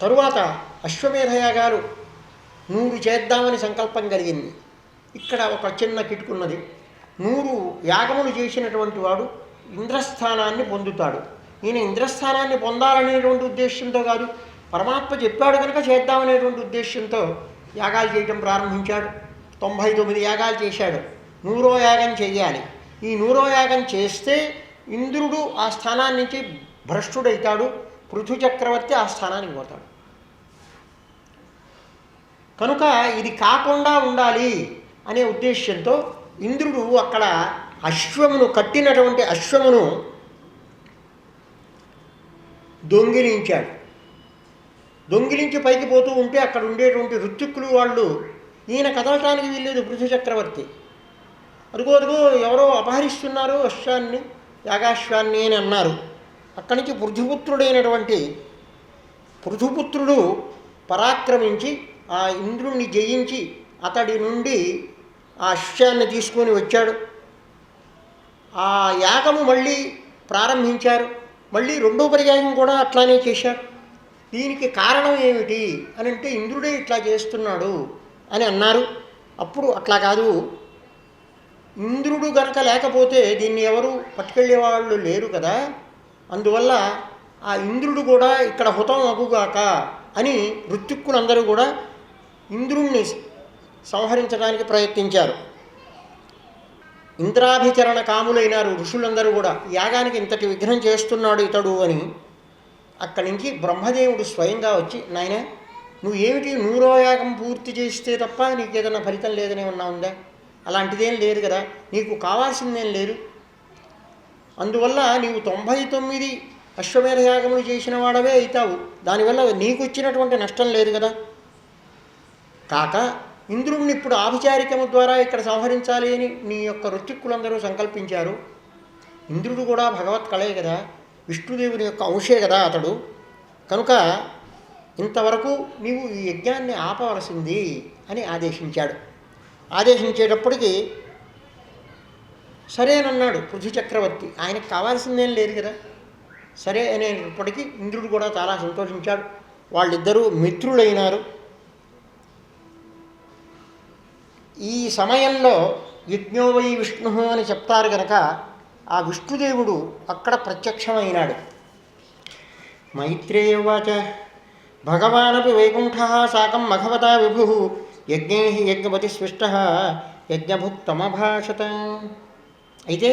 తరువాత అశ్వమేధయాగాలు 100 చేద్దామని సంకల్పం కలిగింది. ఇక్కడ ఒక చిన్న కిటుకున్నది. 100 యాగములు చేసినటువంటి వాడు ఇంద్రస్థానాన్ని పొందుతాడు. ఈయన ఇంద్రస్థానాన్ని పొందాలనేటువంటి ఉద్దేశంతో కాదు, పరమాత్మ చెప్పాడు కనుక చేద్దామనేటువంటి ఉద్దేశంతో యాగాలు చేయటం ప్రారంభించాడు. 99 యాగాలు చేశాడు. 100వ యాగం చెయ్యాలి. ఈ 100వ యాగం చేస్తే ఇంద్రుడు ఆ స్థానాన్ని నుంచి భ్రష్టుడైతాడు, పృథు చక్రవర్తి ఆ స్థానానికి పోతాడు. కనుక ఇది కాకుండా ఉండాలి అనే ఉద్దేశ్యంతో ఇంద్రుడు అక్కడ అశ్వమును, కట్టినటువంటి అశ్వమును దొంగిలించాడు. దొంగిలించి పైకి పోతూ ఉంటే అక్కడ ఉండేటువంటి ఋత్విక్కులు వాళ్ళు, ఈయన కదలటానికి వీల్లేదు పృథు చక్రవర్తి, అదుగో అదుగో ఎవరో అపహరిస్తున్నారు అశ్వాన్ని, యాగాశ్వాన్ని అని అన్నారు. అక్కడి నుంచి పృథుపుత్రుడైనటువంటి పృథుపుత్రుడు పరాక్రమించి ఆ ఇంద్రుణ్ణి జయించి అతడి నుండి ఆ అశ్వాన్ని తీసుకొని వచ్చాడు. ఆ యాగము మళ్ళీ ప్రారంభించారు. మళ్ళీ 2వ పర్యాయం కూడా అట్లానే చేశారు. దీనికి కారణం ఏమిటి అని అంటే, ఇంద్రుడే ఇట్లా చేస్తున్నాడు అని అన్నారు. అప్పుడు అట్లా కాదు, ఇంద్రుడు గనక లేకపోతే దీన్ని ఎవరు పట్టుకెళ్ళేవాళ్ళు లేరు కదా, అందువల్ల ఆ ఇంద్రుడు కూడా ఇక్కడ హుతం అగుగాక అని ఋత్విక్కులందరూ కూడా ఇంద్రుణ్ణి సంహరించడానికి ప్రయత్నించారు. ఇంద్రాభిచరణ కాములైనారు ఋషులందరూ కూడా, యాగానికి ఇంతటి విఘ్నం చేస్తున్నాడు ఇతడు అని. అక్కడి నుంచి బ్రహ్మదేవుడు స్వయంగా వచ్చి, నాయన నువ్వు ఏమిటి 100వ యాగం పూర్తి చేస్తే తప్ప నీకేదన్నా ఫలితం లేదని ఏమన్నా ఉందా? అలాంటిదేం లేదు కదా, నీకు కావాల్సిందేం లేదు. అందువల్ల నీవు 99 అశ్వమేధ యాగములు చేసిన వాడవే అవుతావు. దానివల్ల నీకు వచ్చినటువంటి నష్టం లేదు కదా. కాక ఇంద్రుడిని ఇప్పుడు ఆభిచారికము ద్వారా ఇక్కడ సంహరించాలి అని నీ యొక్క ఋత్విక్కులందరూ సంకల్పించారు. ఇంద్రుడు కూడా భగవత్ కళే కదా, విష్ణుదేవుని యొక్క అంశే కదా అతడు. కనుక ఇంతవరకు నీవు ఈ యజ్ఞాన్ని ఆపవలసింది అని ఆదేశించాడు. ఆదేశించేటప్పటికీ సరేనన్నాడు పృథు చక్రవర్తి. ఆయనకు కావాల్సిందేం లేదు కదా. సరే అనేటప్పటికీ ఇంద్రుడు కూడా చాలా సంతోషించాడు. వాళ్ళిద్దరూ మిత్రులైనారు. ఈ సమయంలో యజ్ఞో వై విష్ణు అని చెప్తారు కనుక ఆ విష్ణుదేవుడు అక్కడ ప్రత్యక్షమైనాడు. మైత్రేయవాచ భగవానపి వైకుంఠ సాకం మఘవతా విభు యజ్ఞై యజ్ఞపతి స్పృష్ట యజ్ఞభుక్తమభాషత. అయితే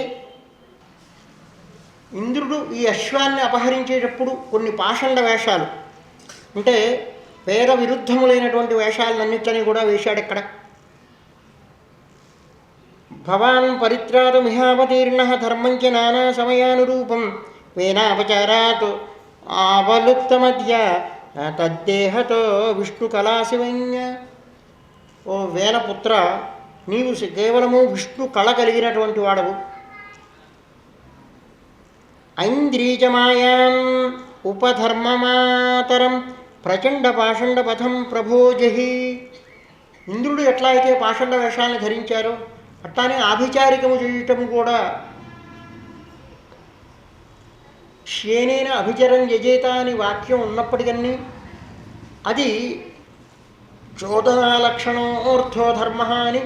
ఇంద్రుడు ఈ అశ్వాన్ని అపహరించేటప్పుడు కొన్ని పాషండ వేషాలు, అంటే వేద విరుద్ధములైనటువంటి వేషాలన్నింటినీ కూడా వేశాడు ఇక్కడ. భవాన్ పరిత్రాతుమిహావతీర్ణ ధర్మంచ నానా సమయానురూపం వేనాపచారాత్ ఆవలుప్తమద్య తద్దేహతో విష్ణు కళాశివన్య. ఓ వేనపుత్ర, నీవు కేవలము విష్ణు కళ కలిగినటువంటి వాడవు. ఐంద్రీజమాయాం ఉపధర్మమాతరం ప్రచండ పాషండ పథం ప్రభోజహి. ఇంద్రుడు ఎట్లా అయితే పాషండ వేషాలను ధరించారో అట్లానే ఆభిచారికము చేయటము కూడా శ్యేనేన అభిచరం యజేత అని వాక్యం ఉన్నప్పటికీ అది చోదనాలక్షణోర్థో ధర్మ అని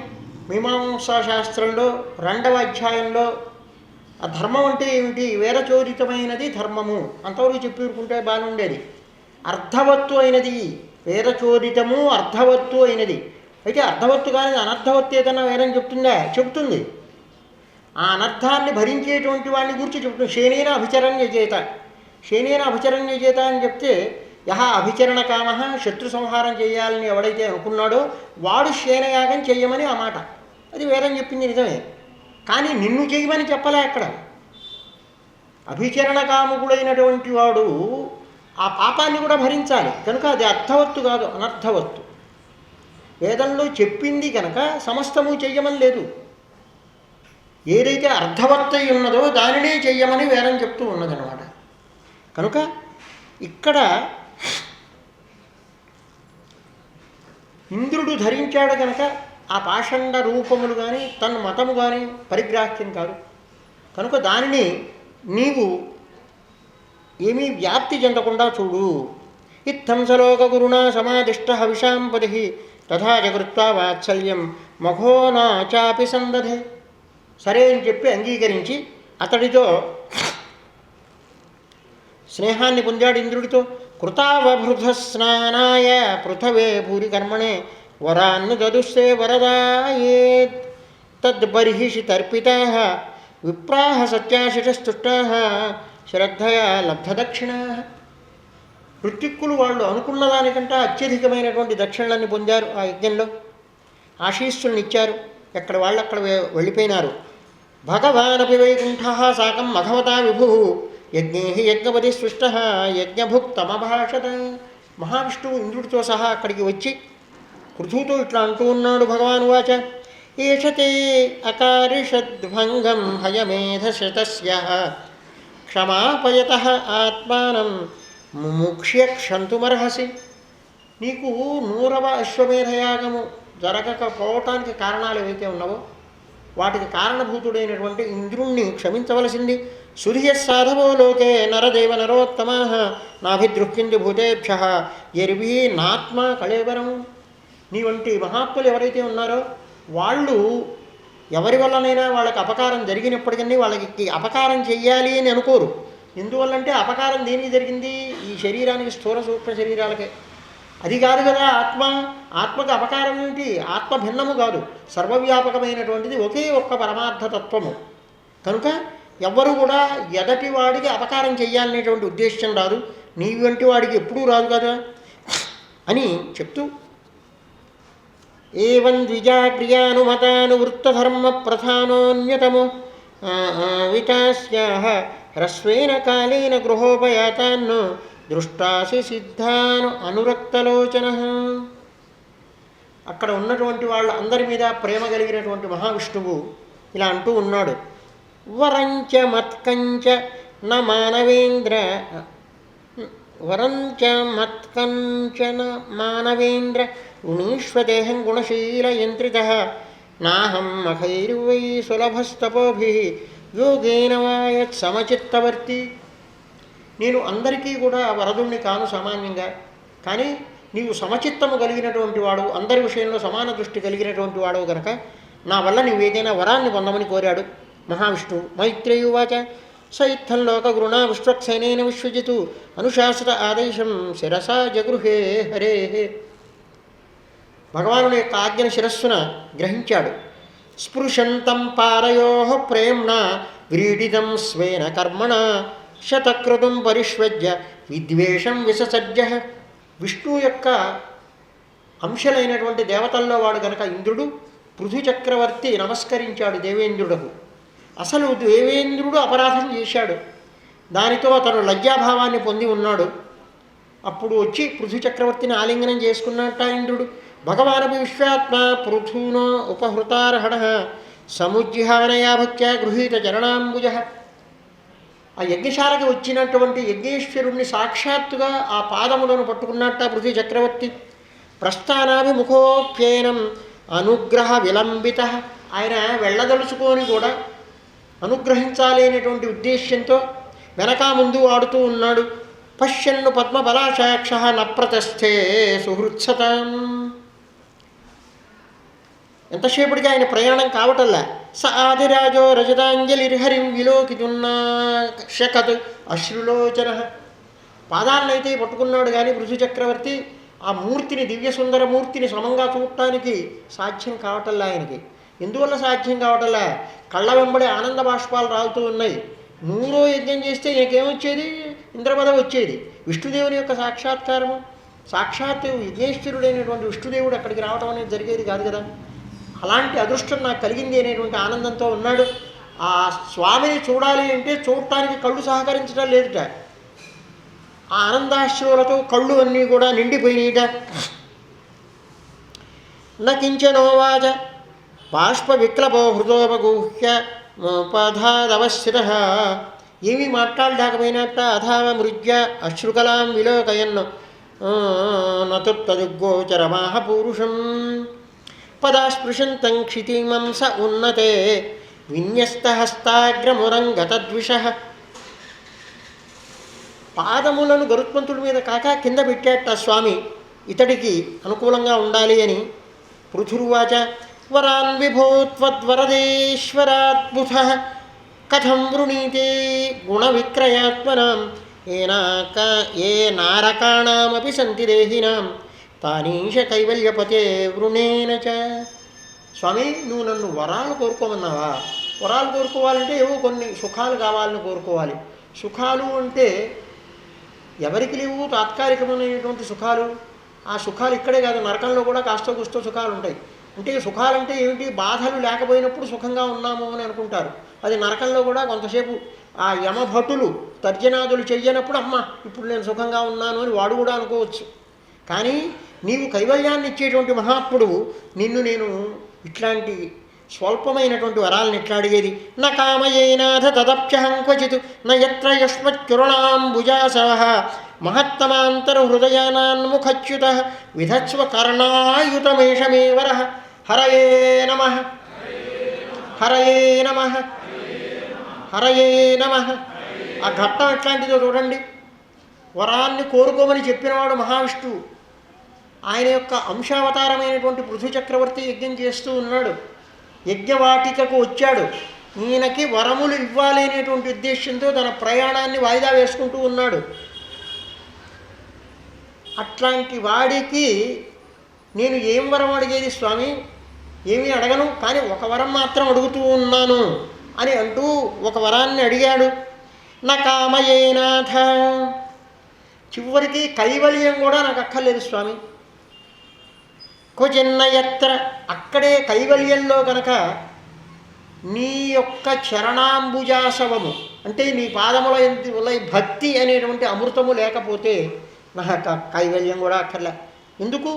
మీమాంసాశాస్త్రంలో 2వ అధ్యాయంలో ఆ ధర్మం అంటే ఏమిటి, వేదచోదితమైనది ధర్మము అంతవరకు చెప్పిరుకుంటే బాగుండేది. అర్ధవత్తు అయినది వేదచోదితము, అర్ధవత్తు అయినది. అయితే అర్ధవత్తు కానీ అనర్థవత్తు ఏదన్నా వేదం చెప్తుందా? చెప్తుంది. ఆ అనర్థాన్ని భరించేటువంటి వాడిని గురించి చెప్తుంది. శేనేన అభిచరణ్య చేత, శేనేన అభిచరణ్య చేత అని చెప్తే యహ అభిచరణ కామ, శత్రు సంహారం చేయాలని ఎవడైతే అనుకున్నాడో వాడు శేనయాగం చెయ్యమని ఆ మాట. అది వేదం చెప్పింది నిజమే, కానీ నిన్ను చేయమని చెప్పలే అక్కడ. అభిచరణ కాముకుడైనటువంటి వాడు ఆ పాపాన్ని కూడా భరించాలి. కనుక అది అర్థవత్తు కాదు, అనర్థవత్తు. వేదంలో చెప్పింది కనుక సమస్తము చెయ్యమని లేదు. ఏదైతే అర్థవత్తై ఉన్నదో దానినే చెయ్యమని వేదం చెప్తూ ఉన్నదన్నమాట. కనుక ఇక్కడ ఇంద్రుడు ధరించాడు కనుక ఆ పాషండ రూపములు కానీ తన మతము కానీ పరిగ్రాహ్యం కాదు. కనుక దానిని నీవు ఏమీ వ్యాప్తి చెందకుండా చూడు. ఇత్థం సలోక గురుణా సమాదిష్ట హవిషాం పది తథా జగృత్వా వాత్సల్యం మఘోనా చాపి సందధే. సరే అని చెప్పి అంగీకరించి అతడితో స్నేహాన్ని పొందాడు ఇంద్రుడితో. కృతావభృత స్నానాయ పృథవే భూరి కర్మణే వరాన్ను దదుస్తే వరదాయేత్ తద్బర్హిషి తర్పితా విప్రాహ సత్యాశిషస్తుష్టా శ్రద్ధయా లబ్ధదక్షిణా. ఋత్విక్కులు వాళ్ళు అనుకున్న దానికంటే అత్యధికమైనటువంటి దక్షిణలన్నీ పొందారు ఆ యజ్ఞంలో. ఆశీస్సులను ఇచ్చారు. ఎక్కడ వాళ్ళు అక్కడ వెళ్ళిపోయినారు. భగవానపి వైకుంఠ సాకం మఘవతా విభు యజ్ఞే యజ్ఞపతి సృష్ట యజ్ఞభుక్తమభాషత. మహావిష్ణువు ఇంద్రుడితో సహా అక్కడికి వచ్చి పృథువుతో ఇట్లా అంటూ ఉన్నాడు. భగవాన్ వాచ ఏషతే అకారిషద్భంగం హయమేధశతస్య క్షమాపయత ఆత్మానం ముముక్ష్య క్షంతుమర్హసి. నీకు 100వ అశ్వమేధయాగము జరగకపోవటానికి కారణాలు ఏవైతే ఉన్నావో వాటికి కారణభూతుడైనటువంటి ఇంద్రుణ్ణి క్షమించవలసింది. సూర్యస్సాధవో లోకే నరదేవ నరోత్తమా నాభిదృహ్యంది భూతేభ్య ఎర్వీ నాత్మ కళేవరము. నీ వంటి మహాత్ములు ఎవరైతే ఉన్నారో వాళ్ళు ఎవరి వల్లనైనా వాళ్ళకి అపకారం జరిగినప్పటికీ వాళ్ళకి అపకారం చెయ్యాలి అని అనుకోరు. ఎందువల్లంటే అపకారం దేనికి జరిగింది? ఈ శరీరానికి, స్థూల సూక్ష్మ శరీరాలకే. అది కాదు కదా ఆత్మ. ఆత్మకు అపకారం ఏమిటి? ఆత్మ భిన్నము కాదు, సర్వవ్యాపకమైనటువంటిది, ఒకే ఒక్క పరమార్థతత్వము. కనుక ఎవ్వరూ కూడా ఎదటి వాడికి అపకారం చెయ్యాలనేటువంటి ఉద్దేశం రాదు. నీ వంటి వాడికి ఎప్పుడూ రాదు కదా అని చెప్తూ ఏవం ద్విజాక్రియానుమతానువృత్తధర్మ ప్రధానోన్యతమో వికాస్యాః హ్రస్వేన కాలేన గృహోపయాతాన్నో దృష్టాసి సిద్ధాను అనురక్తలోచనః. అక్కడ ఉన్నటువంటి వాళ్ళ అందరి మీద ప్రేమ కలిగినటువంటి మహావిష్ణువు ఇలా అంటూ ఉన్నాడు. వరంచ మత్కంచ న మానవేంద్ర వరంచ మత్కంచన మానవేంద్ర గుణీష్వదేహం గుణశీల యంత్రితః నాహం మఖైర్వై సులభస్తపోభిః యోగేన వాయత్ సమచిత్తవర్తి. నేను అందరికీ కూడా వరదుణ్ణి కాను సామాన్యంగా, కానీ నీవు సమచిత్తము కలిగినటువంటి వాడు, అందరి విషయంలో సమాన దృష్టి కలిగినటువంటి వాడు కనుక నా వల్ల నీవేదైనా వరాన్ని పొందమని కోరాడు మహావిష్ణువు. మైత్రేయువాచ స ఇత్థం లోకగురుణా విశ్వక్సేనేన విశ్వజితు అనుశాసత ఆదేశం శిరసా జగృహే హరే. భగవానుని యొక్క ఆజ్ఞను శిరస్సున గ్రహించాడు. స్పృశంతం పారయో ప్రేమ్ణ వ్రీడితం స్వేన కర్మణ శతక్రతుం పరిష్వజ్య విద్వేషం విససజ్జ. విష్ణువు యొక్క అంశలైనటువంటి దేవతల్లో వాడు కనుక ఇంద్రుడు. పృథు చక్రవర్తి నమస్కరించాడు దేవేంద్రుడకు. అసలు దేవేంద్రుడు అపరాధం చేశాడు, దానితో అతను లజ్జాభావాన్ని పొంది ఉన్నాడు. అప్పుడు వచ్చి పృథు చక్రవర్తిని ఆలింగనం చేసుకున్నట్ట ఇంద్రుడు. భగవానపి విశ్వాత్మ పృథూనో ఉపహృతార్హణ సముజ్జిహానయా భక్త్యా గృహీత చరణాంబుజ. ఆ యజ్ఞశాలకి వచ్చినటువంటి యజ్ఞేశ్వరుణ్ణి సాక్షాత్తుగా ఆ పాదములను పట్టుకున్నట్ట పృథు చక్రవర్తి. ప్రస్థానాభిముఖోప్యేనం అనుగ్రహ విలంబిత. ఆయన వెళ్ళదలుచుకొని కూడా అనుగ్రహించాలి అనేటువంటి ఉద్దేశ్యంతో వెనక ముందు ఆడుతూ ఉన్నాడు. పశ్యన్ను పద్మబలాశాక్ష నప్రతస్థే సుహృత్సతం. ఎంతసేపటికి ఆయన ప్రయాణం కావటల్లా. స ఆదిరాజో రజతాంజలిర్హరిం విలోకితున్నాశకత్ అశ్రులోచన. పాదాలనైతే పట్టుకున్నాడు కానీ పృథు చక్రవర్తి ఆ మూర్తిని, దివ్యసుందర మూర్తిని సమంగా చూడటానికి సాధ్యం కావటల్లా ఆయనకి. ఎందువల్ల సాధ్యం కావటల్లా? కళ్ళ వెంబడి ఆనంద బాష్పాలు రాలుతూ ఉన్నాయి. 100వ యజ్ఞం చేస్తే ఈయనకేమొచ్చేది? ఇంద్రపదవి వచ్చేది. విష్ణుదేవుని యొక్క సాక్షాత్కారము, సాక్షాత్ యజ్ఞేశ్వరుడైనటువంటి విష్ణుదేవుడు అక్కడికి రావడం అనేది జరిగేది కాదు కదా. అలాంటి అదృష్టం నాకు కలిగింది అనేటువంటి ఆనందంతో ఉన్నాడు. ఆ స్వామిని చూడాలి అంటే చూడటానికి కళ్ళు సహకరించడం లేదుట. ఆ ఆనందాశ్రువులతో కళ్ళు అన్నీ కూడా నిండిపోయినాయిట. నకించనోవాచ బాష్ప విక్లపో హృదోపగూహ్య పధాదవస్థిత. ఏమీ మాట్లాడలేకపోయినట్ట అధావ మృజ్య అశ్రుకలాం విలోకయన్ నతుత్తదిగ్గోచరమాహ పూరుషం పదాస్పృశంతం క్షితిమంస ఉన్నతే విన్యస్తహస్తాగ్రమురంగతద్విష. పాదములను గరుత్మంతుడి మీద కాక కింద పెట్టేట స్వామి ఇతడికి అనుకూలంగా ఉండాలి అని. పృథుర్వాచ వరాన్ విభూత్వద్వరదేశ్వరాద్భుత కథం వృణీతే గుణ విక్రయాత్మనాం ఏ నారకాణమపి సంతి దేహినాం తానీశ కైవల్యపతే వృణేన చ. స్వామి నువ్వు నన్ను వరాలు కోరుకోమన్నావా? వరాలు కోరుకోవాలంటే ఏవో కొన్ని సుఖాలు కావాలని కోరుకోవాలి. సుఖాలు అంటే ఎవరికి లేవు తాత్కాలికమైనటువంటి సుఖాలు. ఆ సుఖాలు ఇక్కడే కాదు, నరకంలో కూడా కాస్తో కూస్తో సుఖాలు ఉంటాయి. అంటే సుఖాలంటే ఏమిటి? బాధలు లేకపోయినప్పుడు సుఖంగా ఉన్నాము అని అనుకుంటారు. అది నరకంలో కూడా కొంతసేపు ఆ యమభటులు తర్జనాదులు చెయ్యనప్పుడు అమ్మ ఇప్పుడు నేను సుఖంగా ఉన్నాను అని వాడు కూడా అనుకోవచ్చు. కానీ నీవు కైవల్యాన్ని ఇచ్చేటువంటి మహాత్ముడు, నిన్ను నేను ఇట్లాంటి స్వల్పమైనటువంటి వరాలను ఎట్లా అడిగేది? నా కామయేనాథ తదప్యహం క్వచిత్ నయత్ర యష్మచ్చురుణాంబుజాసవ మహత్తమాంతర హృదయానాన్ముఖచ్యుత విధత్స్వ కర్ణాయుతమేషమే వర. హరయే నమ హరయే నమ హరయే నమ. ఆ ఘట్టం ఎట్లాంటిదో చూడండి. వరాన్ని కోరుకోమని చెప్పినవాడు మహావిష్ణువు. ఆయన యొక్క అంశావతారమైనటువంటి పృథు చక్రవర్తి యజ్ఞం చేస్తూ ఉన్నాడు. యజ్ఞవాటికకు వచ్చాడు. ఈయనకి వరములు ఇవ్వాలి అనేటువంటి ఉద్దేశంతో తన ప్రయాణాన్ని వాయిదా వేసుకుంటూ ఉన్నాడు. అట్లాంటి వాడికి నేను ఏం వరం అడిగేది స్వామి? ఏమీ అడగను, కానీ ఒక వరం మాత్రం అడుగుతూ ఉన్నాను అని అంటూ ఒక వరాన్ని అడిగాడు. నా కామయేనాథ, చివరికి కైవల్యం కూడా నాకు అక్కర్లేదు స్వామి. క్వచిన్నయత్ర, అక్కడే కైవల్యంలో కనుక నీ యొక్క చరణాంబుజాసవము అంటే నీ పాదముల భక్తి అనేటువంటి అమృతము లేకపోతే నాకు కైవల్యం కూడా అక్కర్లే. ఎందుకు?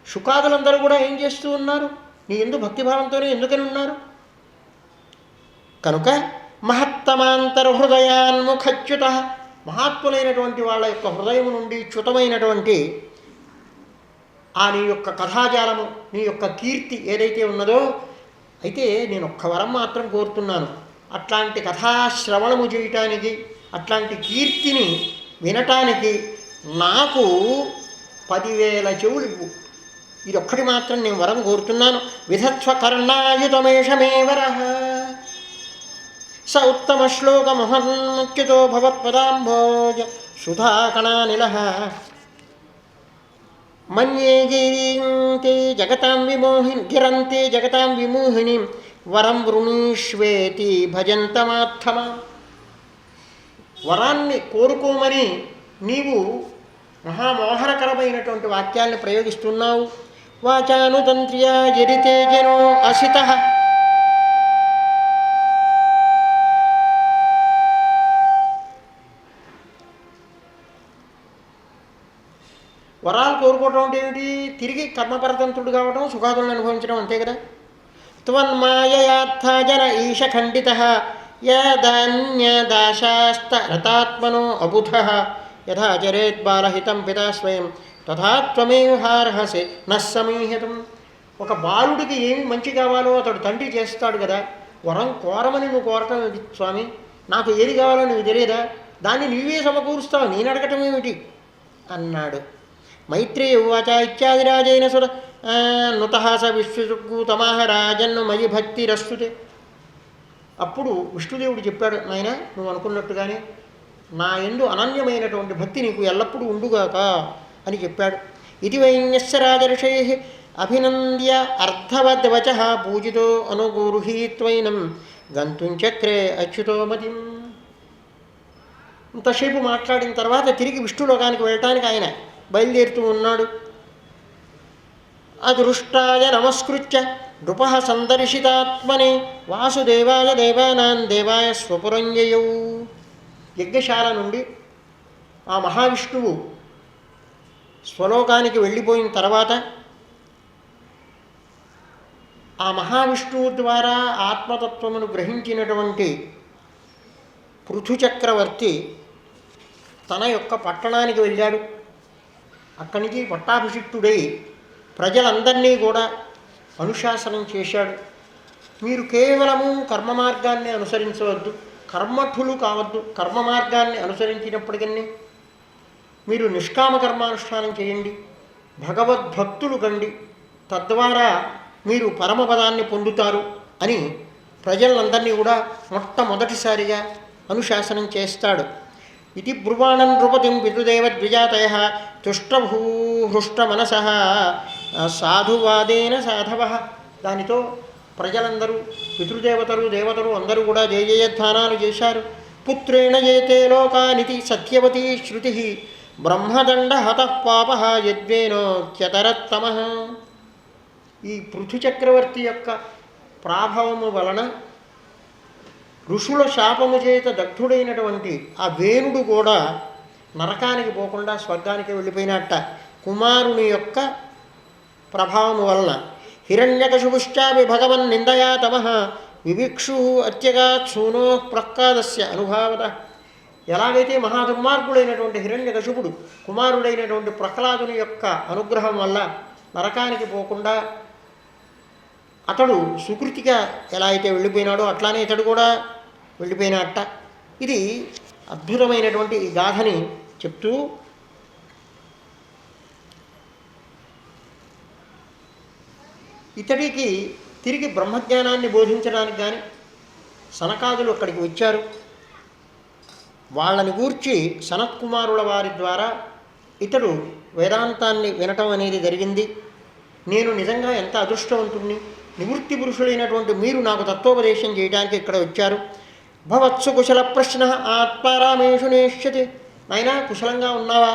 శుకాదులందరూ కూడా ఏం చేస్తూ ఉన్నారు? నీ ఎందు భక్తిభావంతోనే ఎందుకని ఉన్నారు? కనుక మహత్తమాంతర హృదయాన్ముఖచ్యుత, మహాత్ములైనటువంటి వాళ్ళ యొక్క హృదయం నుండి చ్యుతమైనటువంటి ఆ నీ యొక్క కథాజాలము, నీ యొక్క కీర్తి ఏదైతే ఉన్నదో, అయితే నేను ఒక్క వరం మాత్రం కోరుతున్నాను. అట్లాంటి కథాశ్రవణము చేయటానికి, అట్లాంటి కీర్తిని వినటానికి నాకు 10,000 చెవులు ఇవ్వు. ఇది ఒక్కటి మాత్రం నేను వరం కోరుతున్నాను. విధత్స్వ కర్ణాయుతమేషమే వర. స ఉత్తమ శ్లోకమహన్ముఖ్యతో భవత్పదాంభోజ సుధాకణానిల మన్యే గిరింతే జగతాం విమోహిని గిరంతే జగతాం విమోహిని వరం వృణీష్వేతి భజంతమాత్మ. వరాన్ని కోరుకోమని నీవు మహామోహనకరమైనటువంటి వాక్యాన్ని ప్రయోగిస్తున్నావు. వాచానుతంత్ర్యా జరితే జనో అసిత. వరాలు కోరుకోవటం అంటే ఏమిటి? తిరిగి కర్మపరతంత్రుడు కావటం, సుఖాదులను అనుభవించడం, అంతే కదా. త్వన్మాయయార్థ జన ఈశ ఖండిత యదన్యదాశాస్త రతాత్మనో అబుధ యథా చరేద్బాలహితం పితా స్వయం తథా త్వమేవ హార్హసి నస్సమీహితం. ఒక బాలుడికి ఏమి మంచి కావాలో అతడు తండ్రి చేస్తాడు కదా. వరం కోరమని నువ్వు కోరటం ఏమిటి స్వామి? నాకు ఏది కావాలో నువ్వు తెలియదా? దాన్ని నీవే సమకూరుస్తావు, నేను అడగటం ఏమిటి అన్నాడు. మైత్రేయ ఉవాచ ఇత్యాదిరాజైన సుర నుతః స విశ్వసూతమాహ రాజన్ను మయి భక్తిరస్తుతే. అప్పుడు విష్ణుదేవుడు చెప్పాడు, నాయన నువ్వు అనుకున్నట్టుగానే నా యందు అనన్యమైనటువంటి భక్తి నీకు ఎల్లప్పుడూ ఉండుగాక అని చెప్పాడు. ఇది వైన్యస్య రాజర్షై అభినంద్య అర్ధవద్వచ పూజితో అనుగూరుహీత్వైనం గంతుంచక్రే అచ్యుతో మతిం. ఇంతసేపు మాట్లాడిన తర్వాత తిరిగి విష్ణులోకానికి వెళ్ళటానికి ఆయన బయలుదేరుతూ ఉన్నాడు. అదృష్టాయ నమస్కృత్య నృప సందర్శితాత్మనే వాసుదేవాయ దేవానాం దేవాయ స్వపురంజయౌ. యజ్ఞశాల నుండి ఆ మహావిష్ణువు స్వలోకానికి వెళ్ళిపోయిన తర్వాత ఆ మహావిష్ణువు ద్వారా ఆత్మతత్వమును గ్రహించినటువంటి పృథు చక్రవర్తి తన యొక్క పట్టణానికి వెళ్ళాడు. అక్కడి నుంచి పట్టాభిషిక్తుడై ప్రజలందరినీ కూడా అనుశాసనం చేశాడు. మీరు కేవలము కర్మ మార్గాన్ని అనుసరించవద్దు, కర్మఠులు కావద్దు. కర్మ మార్గాన్ని అనుసరించినప్పటికీ మీరు నిష్కామ కర్మానుష్ఠానం చేయండి, భగవద్భక్తులు కండి, తద్వారా మీరు పరమపదాన్ని పొందుతారు అని ప్రజలందరినీ కూడా మొట్టమొదటిసారిగా అనుశాసనం చేస్తాడు. ఇది బ్రువాణం నృపతిం పితృదేవద్విజాతయ తుష్టభూ హృష్టమనస సాధువాదేన సాధవ. దానితో ప్రజలందరూ, పితృదేవతలు, దేవతలు అందరూ కూడా జయ జయధ్వానాలు చేశారు. పుత్రేణ జయతే లోకానితి సత్యవతీ శృతి బ్రహ్మదండ హతః పాప యద్వేనోచ్యతరత్తమ. ఈ పృథు చక్రవర్తి యొక్క ప్రాభవము వలన ఋషుల శాపము చేత దగ్ధుడైనటువంటి ఆ వేణుడు కూడా నరకానికి పోకుండా స్వర్గానికి వెళ్ళిపోయినట్ట కుమారుని యొక్క ప్రభావము వలన. హిరణ్యకశిపుశ్చాపి భగవన్ నిందయా తమః వివిక్షు అత్యగాత్ సూనో ప్రక్కాదస్య అనుభావత. ఎలాగైతే మహాదుర్మార్గుడైనటువంటి హిరణ్యకశిపుడు కుమారుడైనటువంటి ప్రహ్లాదుని యొక్క అనుగ్రహం వల్ల నరకానికి పోకుండా అతడు సుకృతిగా ఎలా అయితే వెళ్ళిపోయినాడో అట్లానే ఇతడు కూడా వెళ్ళిపోయినట్ట. ఇది అద్భుతమైనటువంటి ఈ గాథని చెప్తూ ఇతడికి తిరిగి బ్రహ్మజ్ఞానాన్ని బోధించడానికి కానీ సనకాదులు అక్కడికి వచ్చారు. వాళ్ళని గూర్చి సనత్కుమారుల వారి ద్వారా ఇతడు వేదాంతాన్ని వినటం అనేది జరిగింది. నేను నిజంగా ఎంత అదృష్టవంతుణ్ణి, నివృత్తి పురుషులైనటువంటి మీరు నాకు తత్వోపదేశం చేయడానికి ఇక్కడ వచ్చారు. భవత్సు కుశల ప్రశ్న ఆత్మారామేషు నేష్యతి. నాయనా కుశలంగా ఉన్నావా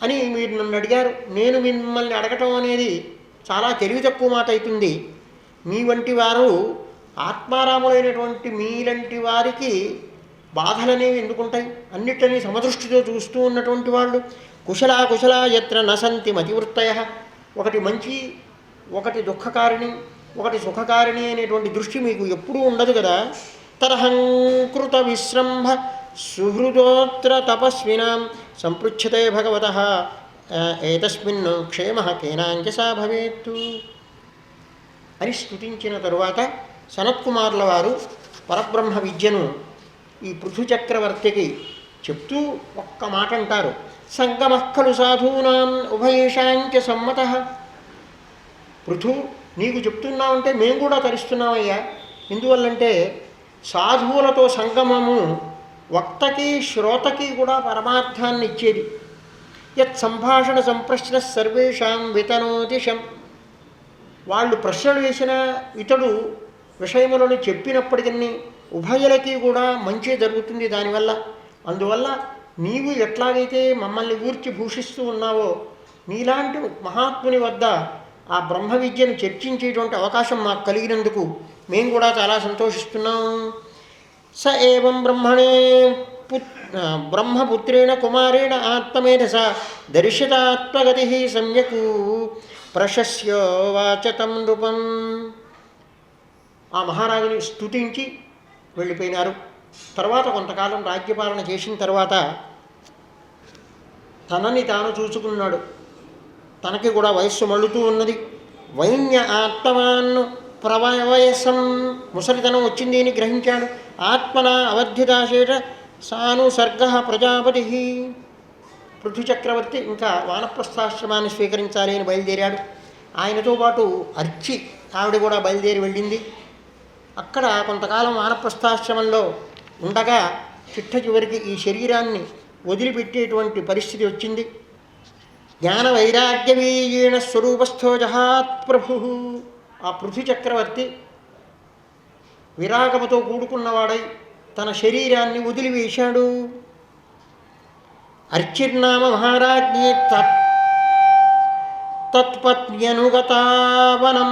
అని మీరు నన్ను అడిగారు. నేను మిమ్మల్ని అడగటం అనేది చాలా తెలివి తక్కువ మాట అవుతుంది. మీ వంటి వారు ఆత్మారాములైనటువంటి మీలాంటి వారికి బాధలనేవి ఎందుకుంటాయి? అన్నిటినీ సమదృష్టితో చూస్తూ ఉన్నటువంటి వాళ్ళు. కుశల యత్ర నసంతి మతివృత్తయ. ఒకటి మంచి, ఒకటి దుఃఖకారిణి, ఒకటి సుఖకారిణి అనేటువంటి దృష్టి మీకు ఎప్పుడూ ఉండదు కదా. తరహంకృత విశ్రంభ సుహృదోత్ర తపస్వినాం సంపృచ్ఛతే భగవతః ఏతస్మిన్ క్షేమ కేనాంచసా భవేత్తు అని స్తుతించిన తరువాత సనత్కుమారుల వారు పరబ్రహ్మ విద్యను ఈ పృథు చక్రవర్తికి చెప్తూ ఒక్క మాట అంటారు. సంగమః ఖలు సాధూనాం ఉభయేషాంచ సమ్మతః. పృథు నీకు చెప్తున్నామంటే మేము కూడా తరిస్తున్నామయ్యా. ఎందువల్లంటే సాధువులతో సంగమము వక్తకి శ్రోతకి కూడా పరమార్థాన్ని ఇచ్చేది. యత్ సంభాషణ సంప్రశ్న సర్వేషాం వితనోతిశం. వాళ్ళు ప్రశ్నలు వేసిన ఇతడు విషయములను చెప్పినప్పటికీ ఉభయులకి కూడా మంచి జరుగుతుంది దానివల్ల. అందువల్ల నీవు ఎట్లాగైతే మమ్మల్ని గూర్చి భూషిస్తూ ఉన్నావో నీలాంటి మహాత్ముని వద్ద ఆ బ్రహ్మ విద్యను చర్చించేటువంటి అవకాశం మాకు కలిగినందుకు మేము కూడా చాలా సంతోషిస్తున్నాం. స ఏవం బ్రహ్మణే బ్రహ్మపుత్రేణ కుమారేణ ఆత్మేధస దర్శితాత్మగతి సమ్యక్ ప్రశస్య వాచతం నృపం. ఆ మహారాజుని స్తుతించి వెళ్ళిపోయినారు. తర్వాత కొంతకాలం రాజ్యపాలన చేసిన తర్వాత తనని తాను చూసుకున్నాడు. తనకి కూడా వయస్సు మళ్ళుతూ ఉన్నది. వైన్య ఆత్మవాన్ ప్రవయసం. ముసలితనం వచ్చింది అని గ్రహించాడు. ఆత్మన అవధ్యుదాశేష సానుసర్గ ప్రజాపతి. పృథు చక్రవర్తి ఇంకా వానప్రస్థాశ్రమాన్ని స్వీకరించాలి అని బయలుదేరాడు. ఆయనతో పాటు అర్చి ఆవిడ కూడా బయలుదేరి వెళ్ళింది. అక్కడ కొంతకాలం వానప్రస్థాశ్రమంలో ఉండగా చిట్ట చివరికి ఈ శరీరాన్ని వదిలిపెట్టేటువంటి పరిస్థితి వచ్చింది. జ్ఞాన వైరాగ్యవీయీణ స్వరూపస్థో జహాత్ ప్రభు. ఆ పృథు చక్రవర్తి విరాగముతో కూడుకున్నవాడై తన శరీరాన్ని వదిలివేశాడు. అర్చిర్నామ మహారాజ్ఞి తత్పత్న్యనుగతావనం.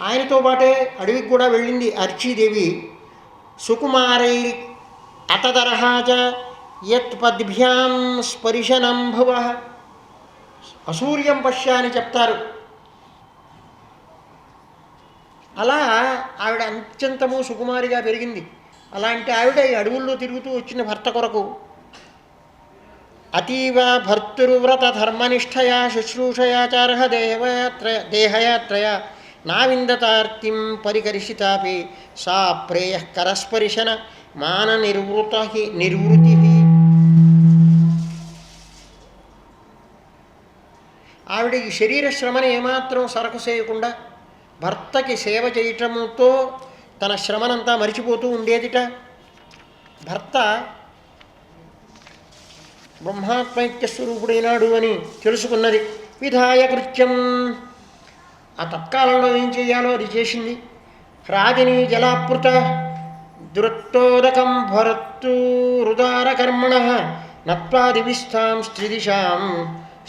ఆయనతో పాటే అడవికి కూడా వెళ్ళింది అర్చీదేవి. సుకుమారై అతదర్హాచ యత్పద్భ్యాం స్పరిశనం భువ. అసూర్యం పశ్య అని చెప్తారు. అలా ఆవిడ అత్యంతము సుకుమారిగా పెరిగింది. అలాంటి ఆవిడ ఈ అడవుల్లో తిరుగుతూ వచ్చిన భర్త కొరకు అతీవ భర్తృవ్రత ధర్మనిష్టయా శుశ్రూషయాచార్హ దేహయాత్రయ నా విందతార్తిం పరికర్షితాపి సా ప్రేయ కరస్పర్శన మాన నిర్వృతి. ఆవిడ ఈ శరీర శ్రమని ఏమాత్రం సరకు చేయకుండా భర్తకి సేవ చేయటంతో తన శ్రమనంతా మరిచిపోతూ ఉండేదిట. భర్త బ్రహ్మాత్మైక్య స్వరూపుడైనాడు అని తెలుసుకున్నది. విధాయ కృత్యం, ఆ తత్కాలంలో ఏం చేయాలో అది చేసింది. హ్రాదిని జలాపృత దురత్తోదకం భరత్తూరుదార కర్మణ నత్వాదివిస్తాం స్త్రిదిశాం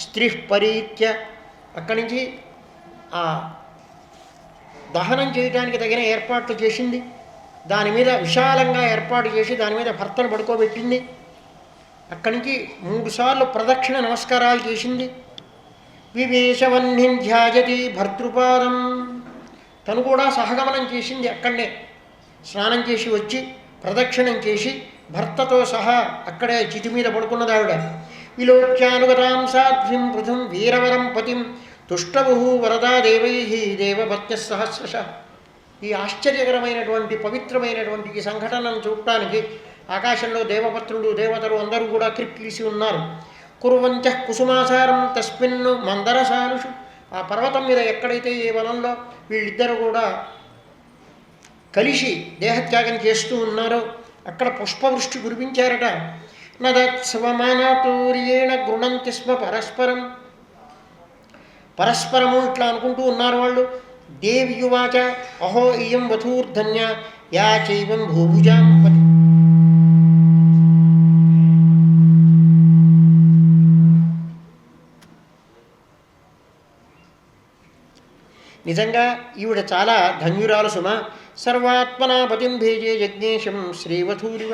స్త్రీ పరీత్య. అక్కడి నుంచి ఆ దహనం చేయడానికి తగిన ఏర్పాట్లు చేసింది. దాని మీద విశాలంగా ఏర్పాటు చేసి దాని మీద భర్తను పడుకోబెట్టింది. అక్కడి నుంచి 3 సార్లు ప్రదక్షిణ నమస్కారాలు చేసింది. వివేశవన్నిం ధ్యాయతి భర్తృపాదం, తను కూడా సహగమనం చేసింది. అక్కడే స్నానం చేసి వచ్చి ప్రదక్షిణం చేసి భర్తతో సహా అక్కడే చితి మీద పడుకున్నది ఆవిడ. విలోక్యానుగతాం సాధ్విం పృథం వీరవరం పతిం తుష్టబుహు వరదా దేవై దేవపత్య సహస్రశ. ఈ ఆశ్చర్యకరమైనటువంటి పవిత్రమైనటువంటి ఈ సంఘటనను చూడటానికి ఆకాశంలో దేవపత్రుడు దేవతలు అందరూ కూడా క్రిక్కిలిసి ఉన్నారు. కుర్వంచ కుసుమాసారం తస్మిన్ను మందరసానుషు. ఆ పర్వతం మీద ఎక్కడైతే ఏ వనంలో వీళ్ళిద్దరూ కూడా కలిసి దేహత్యాగం చేస్తూ ఉన్నారో అక్కడ పుష్పవృష్టి కురిపించారట. నదత్స్వమానతూర్యేణ గృణంతి స్మ పరస్పరం. పరస్పరము ఇట్లా అనుకుంటూ ఉన్నారు వాళ్ళు. దేవ్యువాచ అహో ఇయం వధూర్ధన్య యా చైవం భూభుజాం పతి. నిజంగా ఈవిడ చాలా ధన్యురాలు సుమ. సర్వాత్మనా పతిం భేజే యజ్ఞేశం శ్రీవధూరివ.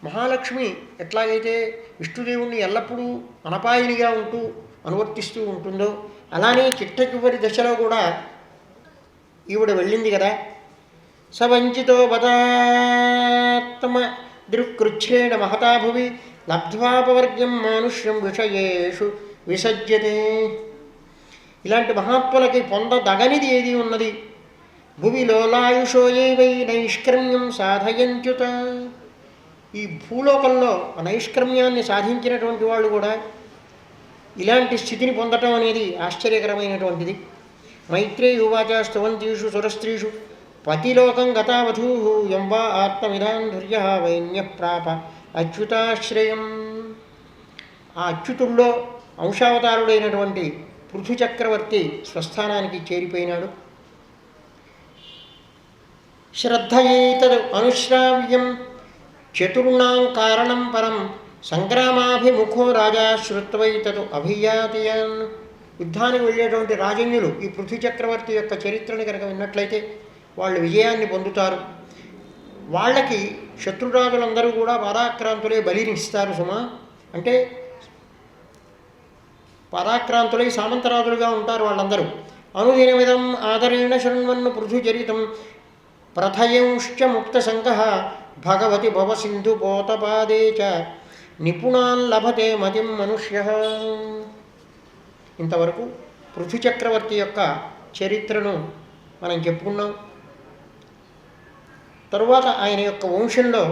మహాలక్ష్మి ఎట్లాగైతే విష్ణుదేవుణ్ణి ఎల్లప్పుడూ అనపాయినిగా ఉంటూ అనువర్తిస్తూ ఉంటుందో అలానే చిట్ట చివరి దశలో కూడా ఈవిడ వెళ్ళింది కదా. సవంచితో బదాత్మ దృక్కృచ్ఛ్రేణ మహతాభువి లబ్ధ్వాపవర్గ్యం మానుష్యం విషయేషు విసజ్యతే. ఇలాంటి మహాత్ములకి పొందదగనిది ఏది ఉన్నది? భువి లోలాయుషో ఏవై నైష్కర్మ్యం సాధయంత్యుత. ఈ భూలోకంలో నైష్కర్మ్యాన్ని సాధించినటువంటి వాళ్ళు కూడా ఇలాంటి స్థితిని పొందటం అనేది ఆశ్చర్యకరమైనటువంటిది. మైత్రేయువాచ స్తువంతీషు సురస్త్రీషు పతిలోకం గతావధూ యం వా ఆత్మవిధాంధుర్య వైన్య ప్రాప అచ్యుతాశ్రయం. ఆ అచ్యుతుల్లో అంశావతారుడైనటువంటి పృథు చక్రవర్తి స్వస్థానానికి చేరిపోయినాడు. శ్రద్ధయేతదు అనుశ్రావ్యం చతుర్ణాం కారణం పరం సంగ్రామాభిముఖో రాజా శ్రుత్వైతదు అభియాతియాన్. యుద్ధానికి వెళ్ళేటువంటి రాజన్యులు ఈ పృథు చక్రవర్తి యొక్క చరిత్రను కనుక విన్నట్లయితే వాళ్ళు విజయాన్ని పొందుతారు. వాళ్ళకి శత్రురాజులందరూ కూడా పరాక్రాంతులే బలిని ఇస్తారు సుమా. అంటే పరాక్రాంతులై సామంతరాజులుగా ఉంటారు వాళ్ళందరూ. అనుదినమిదం ఆదరేణ శృణ్వన్ను పృథుచరితం ప్రథయంశ్చ ముక్త సంఘ భగవతి భవ సింధు పోతపాదే చ నిపుణాన్ లభతే మతిం మనుష్య. ఇంతవరకు పృథు చక్రవర్తి యొక్క చరిత్రను మనం చెప్పుకున్నాం. తరువాత ఆయన యొక్క వంశంలో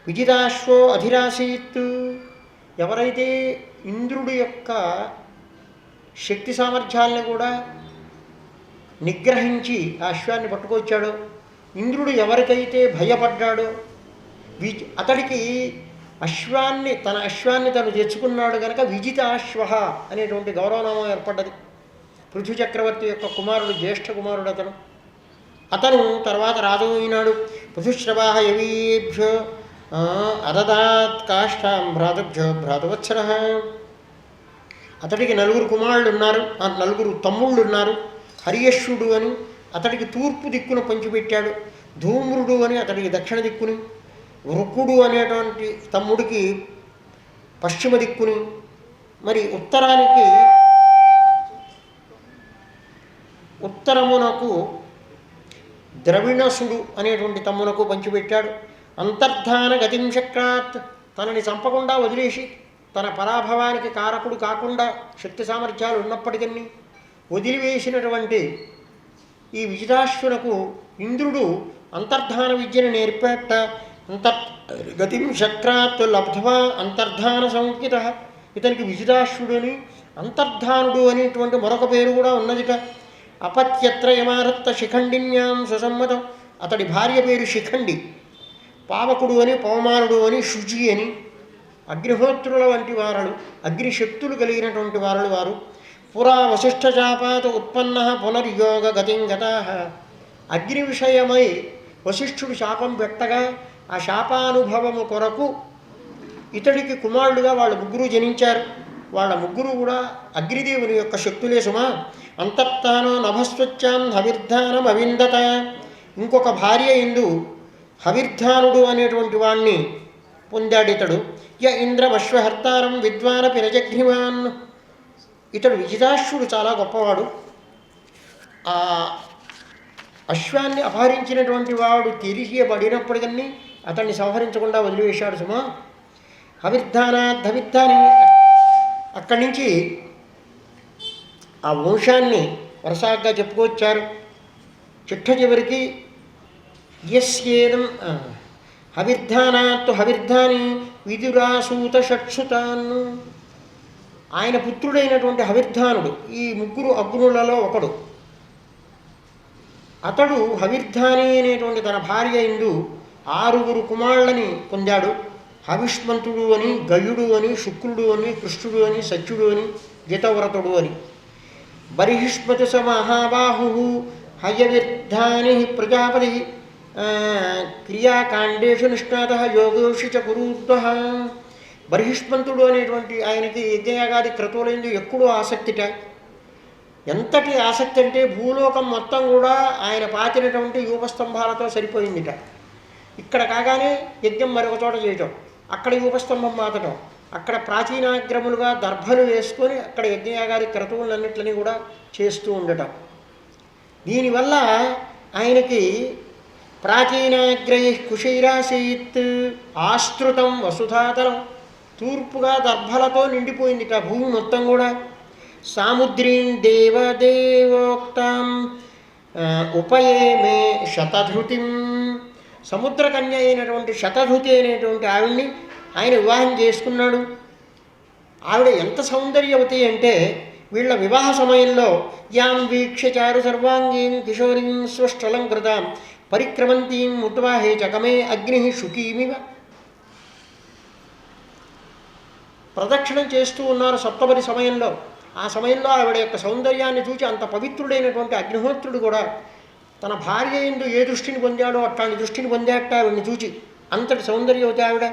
విజితాశ్వో అధిరాసీత్. ఎవరైతే ఇంద్రుడి యొక్క శక్తి సామర్థ్యాలను కూడా నిగ్రహించి ఆ అశ్వాన్ని పట్టుకొచ్చాడో, ఇంద్రుడు ఎవరికైతే భయపడ్డాడో అతడికి తన అశ్వాన్ని తను తెచ్చుకున్నాడు కనుక విజితాశ్వ అనేటువంటి గౌరవనామం ఏర్పడ్డది. పృథు చక్రవర్తి యొక్క కుమారుడు, జ్యేష్ఠ కుమారుడు అతను తర్వాత రాజు అయినాడు. పృథుశ్రవాహ యవీభ్యో అదదాత్ కాష్టాం భ్రాతృభ్యో భ్రాతవత్సర. అతడికి 4 కుమారులు ఉన్నారు, 4 తమ్ముళ్ళు ఉన్నారు. హరియశ్వుడు అని అతడికి తూర్పు దిక్కును పంచిపెట్టాడు. ధూమ్రుడు అని అతడికి దక్షిణ దిక్కుని, వృకుడు అనేటువంటి తమ్ముడికి పశ్చిమ దిక్కుని, మరి ఉత్తరమునకు ద్రవిణసుడు అనేటువంటి తమ్మునకు పంచిపెట్టాడు. అంతర్ధాన గతిం చక్రాత్. తనని చంపకుండా వదిలేసి తన పరాభవానికి కారకుడు కాకుండా శక్తి సామర్థ్యాలు ఉన్నప్పటికీ వదిలివేసినటువంటి ఈ విజితాశ్వునకు ఇంద్రుడు అంతర్ధాన విద్యను నేర్పేట. అంతర్గతిం శక్రాత్ లబ్ధ్వా అంతర్ధాన సంహిత. ఇతనికి విజితాశ్వుడు అని అంతర్ధానుడు అనేటువంటి మరొక పేరు కూడా ఉన్నదిట. అపత్యత్రయమారత్త శిఖండిన్యాం సుసమ్మతం. అతడి భార్య పేరు శిఖండి. పావకుడు అని, పవమానుడు అని, శుచి అని, అగ్నిహోత్రుల వంటి వారలు, అగ్నిశక్తులు కలిగినటువంటి వారలు వారు. పురా వశిష్ఠశాపాత ఉత్పన్న పునర్యోగ గతింగతా. అగ్ని విషయమై వశిష్ఠుడు శాపం పెట్టగా ఆ శాపానుభవము కొరకు ఇతడికి కుమారుడుగా వాళ్ళ ముగ్గురు జనించారు. వాళ్ళ ముగ్గురు కూడా అగ్నిదేవుని యొక్క శక్తులే సుమా. అంతర్తానో నభస్వచ్చాం హవిర్ధానం అవిందత. ఇంకొక భార్య ఇందు హవిర్ధానుడు అనేటువంటి వాణ్ణి పొందాడు ఇతడు. య ఇంద్రమశ్వహర్తారం విద్వాన పిరజఘ్నివాన్. ఇతడు విజితాశ్వుడు చాలా గొప్పవాడు. ఆ అశ్వాన్ని అపహరించినటువంటి వాడు తిరిగియబడినప్పటికీ అతన్ని సంహరించకుండా వదిలివేశాడు సుమా. హవిర్ధాని అక్కడి నుంచి ఆ వంశాన్ని వరసాగ్గా చెప్పుకొచ్చారు. చిట్ట చివరికి యస్యేదం హవిర్ధానాత్తు హవిర్ధాని విదురాసూత షట్సుతాన్ను. ఆయన పుత్రుడైనటువంటి హవిర్ధానుడు ఈ ముగ్గురు అగ్నులలో ఒకడు. అతడు హవిర్ధాని అనేటువంటి తన భార్య ఇందు 6 కుమారులని పొందాడు. హవిష్మంతుడు అని, గయుడు అని, శుక్రుడు అని, కృష్ణుడు అని, సత్యుడు అని, జితవ్రతుడు అని. బర్హిష్మతి స మహాబాహు హయవిర్ధాని ప్రజాపతి క్రియాకాండేషు నిష్ణాత యోగోషి చ కురుద్వ. బర్హిష్మంతుడు అనేటువంటి ఆయనకి యజ్ఞయాగాది క్రతువులందు ఎక్కువ ఆసక్తిట. ఎంతటి ఆసక్తి అంటే భూలోకం మొత్తం కూడా ఆయన పాతినటువంటి యూపస్తంభాలతో సరిపోయిందిట. ఇక్కడ కాగానే యజ్ఞం మరొక చోట చేయటం, అక్కడ యూపస్తంభం మాతటం, అక్కడ ప్రాచీనాగ్రములుగా దర్భలు వేసుకొని అక్కడ యజ్ఞయాగాది క్రతువులన్నింటినీ కూడా చేస్తూ ఉండటం. దీనివల్ల ఆయనకి ప్రాచీనాగ్రై కుశైరాసీత్ ఆశ్రుతం వసుధాతలం. తూర్పుగా దర్భలతో నిండిపోయిందిట భూమి మొత్తం కూడా. సాముద్రీం దేవదేవోక్తాం ఉపయేమే శతధృతిం. సముద్రకన్య అయినటువంటి శతధృతి అయినటువంటి ఆవిడ్ని ఆయన వివాహం చేసుకున్నాడు. ఆవిడ ఎంత సౌందర్యవతి అంటే వీళ్ళ వివాహ సమయంలో యాం వీక్ష చారు సర్వాంగీం కిశోరీం స్వష్టలంకృతాం పరిక్రమంతీం ముద్వాహే చకమే అగ్ని శుకీమివ. ప్రదక్షిణం చేస్తూ ఉన్నారు సప్తపది సమయంలో. ఆ సమయంలో ఆవిడ యొక్క సౌందర్యాన్ని చూచి అంత పవిత్రుడైనటువంటి అగ్నిహోత్రుడు కూడా తన భార్య యందు ఏ దృష్టిని పొందాడో అట్లాంటి దృష్టిని పొందాట ఆవిడ్ని చూచి. అంతటి సౌందర్యవతి ఆవిడ.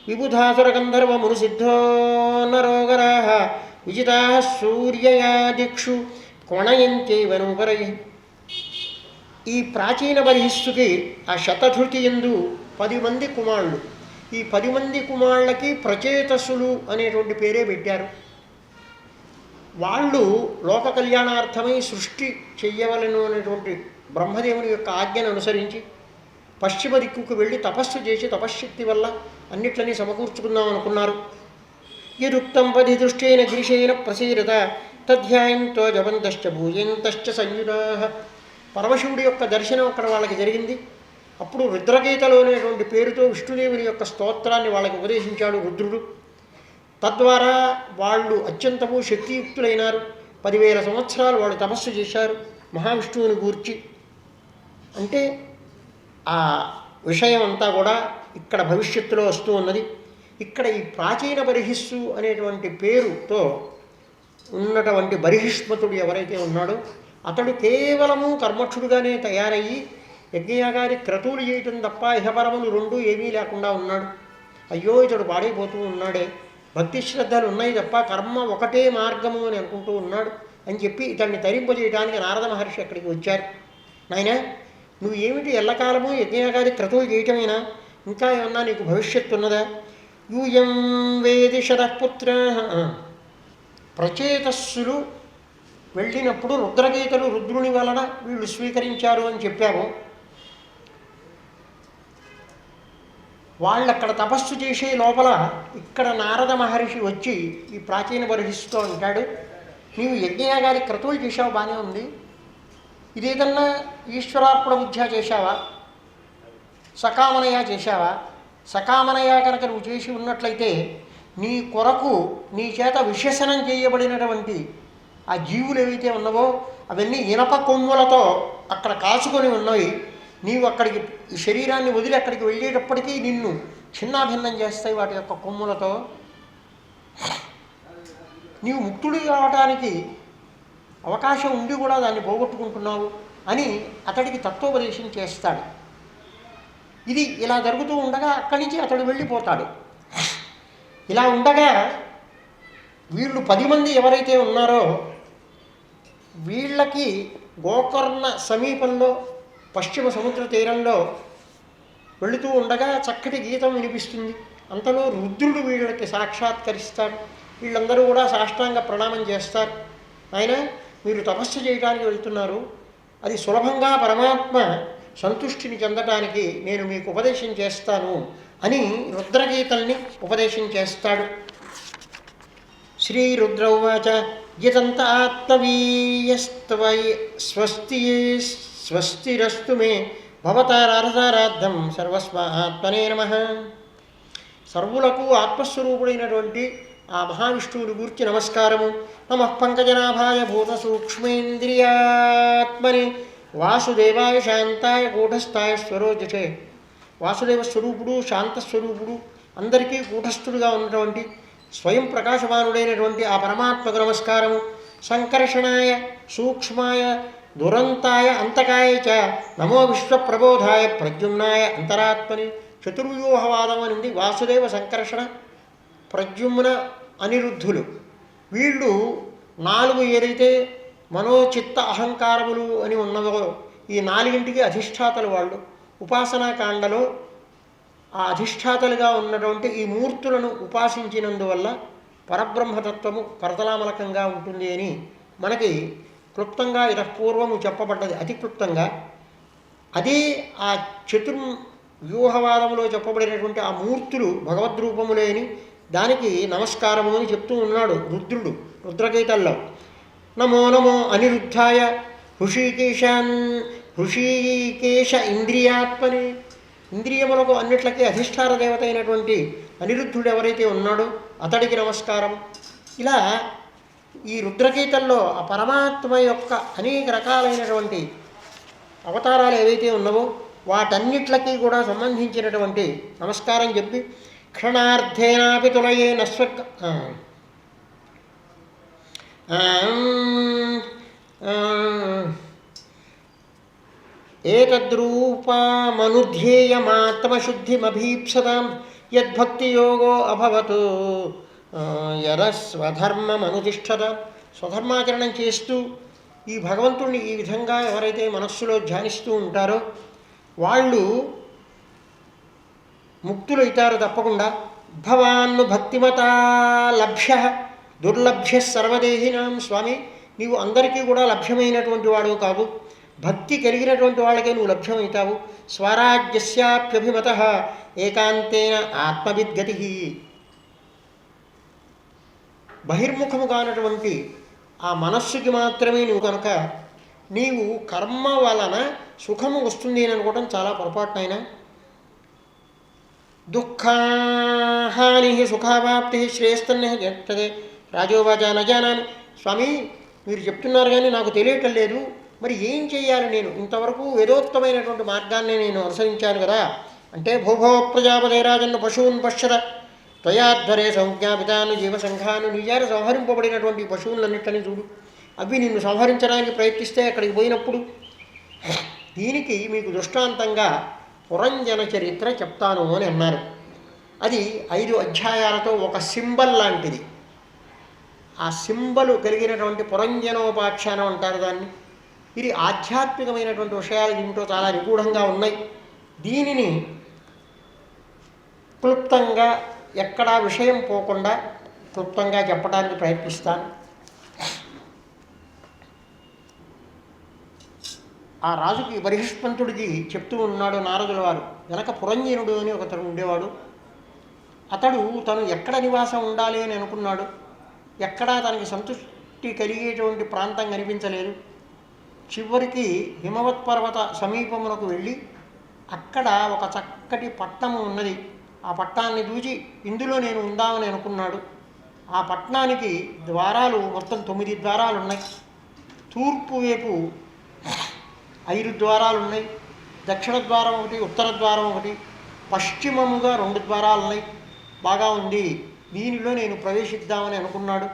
విబుధాసుర గంధర్వ మును సిద్ధో నరోగరా విజితా సూర్యయా దిక్షు కొణయంతేవనుపరై. ఈ ప్రాచీన బర్హిస్సుకి ఆ శతధృతి యందు 10 మంది కుమారులు. ఈ 10 మంది కుమారులకి ప్రచేతసులు అనేటువంటి పేరే పెట్టారు. వాళ్ళు లోక కళ్యాణార్థమై సృష్టి చెయ్యవలను అనేటువంటి బ్రహ్మదేవుని యొక్క ఆజ్ఞను అనుసరించి పశ్చిమ దిక్కుకు వెళ్ళి తపస్సు చేసి తపశ్శక్తి వల్ల అన్నిట్లని సమకూర్చుకుందాం అనుకున్నారు. యదుక్తం పది దృష్టేన గిరిశేన ప్రసీరత తధ్యాయంతో జపంతశ్చ భూయంతశ్చ సంయుతా. పరమశివుడి యొక్క దర్శనం అక్కడ వాళ్ళకి జరిగింది. అప్పుడు రుద్రగీతలు అనేటువంటి పేరుతో విష్ణుదేవుని యొక్క స్తోత్రాన్ని వాళ్ళకి ఉపదేశించాడు రుద్రుడు. తద్వారా వాళ్ళు అత్యంతము శక్తియుక్తులైనారు. 10,000 సంవత్సరాలు వాళ్ళు తపస్సు చేశారు మహావిష్ణువుని గూర్చి. అంటే ఆ విషయం అంతా కూడా ఇక్కడ భవిష్యత్తులో వస్తూ ఉన్నది. ఇక్కడ ఈ ప్రాచీన బర్హిస్సు అనేటువంటి పేరుతో ఉన్నటువంటి బర్హిష్మతుడు ఎవరైతే ఉన్నాడో అతడు కేవలము కర్మక్షుడుగానే తయారయ్యి యజ్ఞయాగాది క్రతువులు చేయటం తప్ప ఇహపరములు 2 ఏమీ లేకుండా ఉన్నాడు. అయ్యో ఇతడు పాడైపోతూ ఉన్నాడే, భక్తి శ్రద్ధలు ఉన్నాయి తప్ప కర్మ ఒకటే మార్గము అని అనుకుంటూ ఉన్నాడు అని చెప్పి ఇతన్ని తరింపజేయడానికి నారద మహర్షి అక్కడికి వచ్చారు. నాయన నువ్వు ఏమిటి ఎల్లకాలము యజ్ఞయాగాది క్రతువులు చేయటమేనా, ఇంకా ఏమన్నా నీకు భవిష్యత్తు ఉన్నదా? యూయం వేది శతపుత్ర. ప్రచేతస్సులు వెళ్ళినప్పుడు రుద్రగీతలు రుద్రుని వలన వీళ్ళు స్వీకరించారు అని చెప్పాము. వాళ్ళక్కడ తపస్సు చేసే లోపల ఇక్కడ నారద మహర్షి వచ్చి ఈ ప్రాచీన బర్హిస్సుతో అంటాడు, నీవు యజ్ఞయాగాది క్రతువులు చేసావు బాగానే ఉంది, ఇదేదన్నా ఈశ్వరార్పణ బుద్ధ్యా చేశావా, సకామనయా చేశావా? సకామనయా కనుక నువ్వు చేసి ఉన్నట్లయితే నీ కొరకు నీ చేత విశేషణం చేయబడినటువంటి ఆ జీవులు ఏవైతే ఉన్నావో అవన్నీ ఇనప కొమ్ములతో అక్కడ కాచుకొని ఉన్నవి. నీవు అక్కడికి ఈ శరీరాన్ని వదిలి అక్కడికి వెళ్ళేటప్పటికీ నిన్ను చిన్నాభిన్నం చేస్తాయి వాటి యొక్క కొమ్ములతో. నీవు ముక్తుడు కావటానికి అవకాశం ఉండి కూడా దాన్ని పోగొట్టుకుంటున్నావు అని అతడికి తత్వోపదేశం చేస్తాడు. ఇది ఇలా జరుగుతూ ఉండగా అక్కడి నుంచి అతడు వెళ్ళిపోతాడు. ఇలా ఉండగా వీళ్ళు 10 మంది ఎవరైతే ఉన్నారో వీళ్ళకి గోకర్ణ సమీపంలో పశ్చిమ సముద్ర తీరంలో వెళుతూ ఉండగా చక్కటి గీతం వినిపిస్తుంది. అంతలో రుద్రుడు వీళ్ళకి సాక్షాత్కరిస్తాడు. వీళ్ళందరూ కూడా సాష్టాంగ ప్రణామం చేస్తారు. ఆయన మీరు తపస్సు చేయడానికి వెళ్తున్నారు, అది సులభంగా పరమాత్మ సంతుష్టిని చెందటానికి నేను మీకు ఉపదేశం చేస్తాను అని రుద్రగీతల్ని ఉపదేశం చేస్తాడు. శ్రీరుద్ర ఉవాచ యతంత ఆత్మవీయస్తవై స్వస్తిరస్తు మే భవతారాధనారాద్ధం సర్వస్వాత్మనే నమః. సర్వులకు ఆత్మస్వరూపుడైనటువంటి ఆ మహావిష్ణువుని గూర్చి నమస్కారము. నమః పంకజనాభాయ భూత సూక్ష్మేంద్రియాత్మని వాసుదేవాయ శాంతాయ కూటస్థాయ స్వరోజటే. వాసుదేవ స్వరూపుడు, శాంతస్వరూపుడు, అందరికీ కూటస్థుడుగా ఉన్నటువంటి స్వయం ప్రకాశమానుడైనటువంటి ఆ పరమాత్మకు నమస్కారము. సంకర్షణాయ సూక్ష్మాయ దురంతాయ అంతకాయ చ నమో విశ్వప్రబోధాయ ప్రద్యుమ్నాయ అంతరాత్మని. చతుర్వ్యూహవాదం అనేది వాసుదేవ, సంకర్షణ, ప్రద్యుమ్న, అనిరుద్ధులు. వీళ్ళు 4 ఏదైతే మనోచిత్త అహంకారములు అని ఉన్నవో ఈ 4ంటికి అధిష్టాతలు వాళ్ళు. ఉపాసనాకాండలో ఆ అధిష్టాతలుగా ఉన్నటువంటి ఈ మూర్తులను ఉపాసించినందువల్ల పరబ్రహ్మతత్వము కరతలామలకంగా ఉంటుంది అని మనకి క్లుప్తంగా ఇతపూర్వము చెప్పబడ్డది, అతి క్లుప్తంగా. అదే ఆ చతుర్వ్యూహవాదంలో చెప్పబడినటువంటి ఆ మూర్తులు భగవద్రూపములే అని దానికి నమస్కారము అని చెప్తూ ఉన్నాడు రుద్రుడు రుద్రగీతల్లో. నమో నమో అనిరుద్ధాయ హృషీకేశ ఇంద్రియాత్మని. ఇంద్రియములకు అన్నిట్లకి అధిష్టాన దేవత అయినటువంటి అనిరుద్ధుడు ఎవరైతే ఉన్నాడో అతడికి నమస్కారం. ఇలా ఈ రుద్రగీతల్లో ఆ పరమాత్మ యొక్క అనేక రకాలైనటువంటి అవతారాలు ఏవైతే ఉన్నావో వాటన్నిట్లకి కూడా సంబంధించినటువంటి నమస్కారం చెప్పి క్షణార్థేనాపి తులయే నస్వర్గ ఏతద్రూపమనుధ్యేయమాత్మశుద్ధిమభీప్సతాం యద్భక్తియోగో అభవతు యరస్వధర్మమనుతిష్ఠత. స్వధర్మాచరణం చేస్తూ ఈ భగవంతుణ్ణి ఈ విధంగా ఎవరైతే మనస్సులో ధ్యానిస్తూ ఉంటారో వాళ్ళు ముక్తులైతారు తప్పకుండా. భవాన్ను భక్తిమతా లభ్య దుర్లభ్య సర్వదేహినాం. స్వామి, నీవు అందరికీ కూడా లభ్యమైనటువంటి వాడు కావు, భక్తి కలిగినటువంటి వాళ్ళకే నువ్వు లభ్యమవుతావు. స్వరాజ్యస్యాప్యభిమత ఏకాంతేన ఆత్మవిద్గతి. బహిర్ముఖము కానటువంటి ఆ మనస్సుకి మాత్రమే నువ్వు కనుక నీవు కర్మ వలన సుఖము వస్తుంది అని అనుకోవడం చాలా పొరపాటునైనా. దుఃఖాహాని సుఖావాప్తి శ్రేయస్తన్య జట్టదే రాజోవాచ నజానాని. స్వామి, మీరు చెప్తున్నారు కానీ నాకు తెలియటం లేదు, మరి ఏం చేయాలి? నేను ఇంతవరకు వేదోక్తమైనటువంటి మార్గాన్ని నేను అనుసరించాను కదా. అంటే భూభో ప్రజాపదే రాజన్న పశువున్ పశ్యత త్వయాధ్వరే సంజ్ఞాపితాను జీవసంఘాను. నిజాన సంహరింపబడినటువంటి పశువులన్నింటినీ చూడు, అవి నిన్ను సంహరించడానికి ప్రయత్నిస్తే అక్కడికి పోయినప్పుడు. దీనికి మీకు దృష్టాంతంగా పురంజన చరిత్ర చెప్తాను అని అన్నారు. అది 5 అధ్యాయాలతో ఒక సింబల్ లాంటిది. ఆ సింబలు కలిగినటువంటి పురంజనోపాఖ్యానం అంటారు దాన్ని. ఇది ఆధ్యాత్మికమైనటువంటి విషయాలు దీంట్లో చాలా నిగూఢంగా ఉన్నాయి. దీనిని క్లుప్తంగా ఎక్కడా విషయం పోకుండా క్లుప్తంగా చెప్పడానికి ప్రయత్నిస్తాను. ఆ రాజుకి బర్హిష్మంతుడికి చెప్తూ ఉన్నాడు నారదుల వారు. వెనక పురంజనుడు అని ఒకతను ఉండేవాడు. అతడు తను ఎక్కడ నివాసం ఉండాలి అని అనుకున్నాడు. ఎక్కడా తనకి సంతృష్టి కలిగేటువంటి ప్రాంతం కనిపించలేదు. చివరికి హిమవత్ పర్వత సమీపమునకు వెళ్ళి అక్కడ ఒక చక్కటి పట్టణము ఉన్నది. ఆ పట్టణాన్ని చూసి ఇందులో నేను ఉందామని అనుకున్నాడు. ఆ పట్టణానికి ద్వారాలు మొత్తం 9 ద్వారాలు ఉన్నాయి. తూర్పు వైపు 5 ద్వారాలు ఉన్నాయి, దక్షిణ ద్వారం ఒకటి, ఉత్తర ద్వారం ఒకటి, పశ్చిమముగా 2 ద్వారాలు ఉన్నాయి. బాగా ఉంది, దీనిలో నేను ప్రవేశిద్దామని అనుకున్నాడు.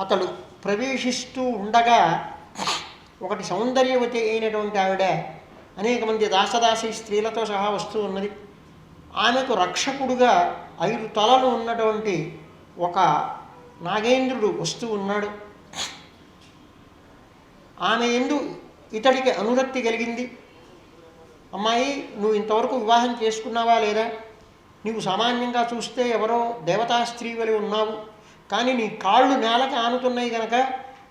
అతడు ప్రవేశిస్తూ ఉండగా ఒకటి సౌందర్యవతి అయినటువంటి ఆవిడ అనేక మంది దాసదాసి స్త్రీలతో సహా వస్తూ ఉన్నది. ఆమెకు రక్షకుడుగా 5 తలలు ఉన్నటువంటి ఒక నాగేంద్రుడు వస్తూ ఉన్నాడు. ఆమె యందు ఇతడికి అనురక్తి కలిగింది. అమ్మాయి, నువ్వు ఇంతవరకు వివాహం చేసుకున్నావా లేదా? నీవు సామాన్యంగా చూస్తే ఎవరో దేవతా స్త్రీ వలె ఉన్నావు, కానీ నీ కాళ్ళు నేలకి ఆనుతున్నాయి కనుక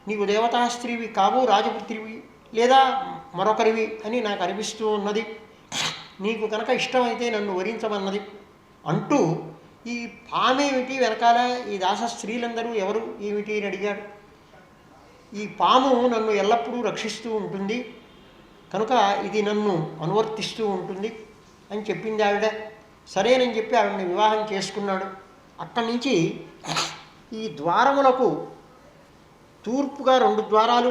నీవు దేవతా స్త్రీవి కావు, రాజపుత్రివి లేదా మరొకరివి అని నాకు అనిపిస్తూ ఉన్నది. నీకు కనుక ఇష్టమైతే నన్ను వరించమన్నది. అంటూ ఈ పామేమిటి వెనకాల ఈ దాస స్త్రీలందరూ ఎవరు ఏమిటి అని అడిగాడు. ఈ పాము నన్ను ఎల్లప్పుడూ రక్షిస్తూ ఉంటుంది కనుక ఇది నన్ను అనువర్తిస్తూ ఉంటుంది అని చెప్పింది ఆవిడ. సరేనని చెప్పి ఆవిడని వివాహం చేసుకున్నాడు. అక్కడి నుంచి ఈ ద్వారములకు తూర్పుగా 2 ద్వారాలు,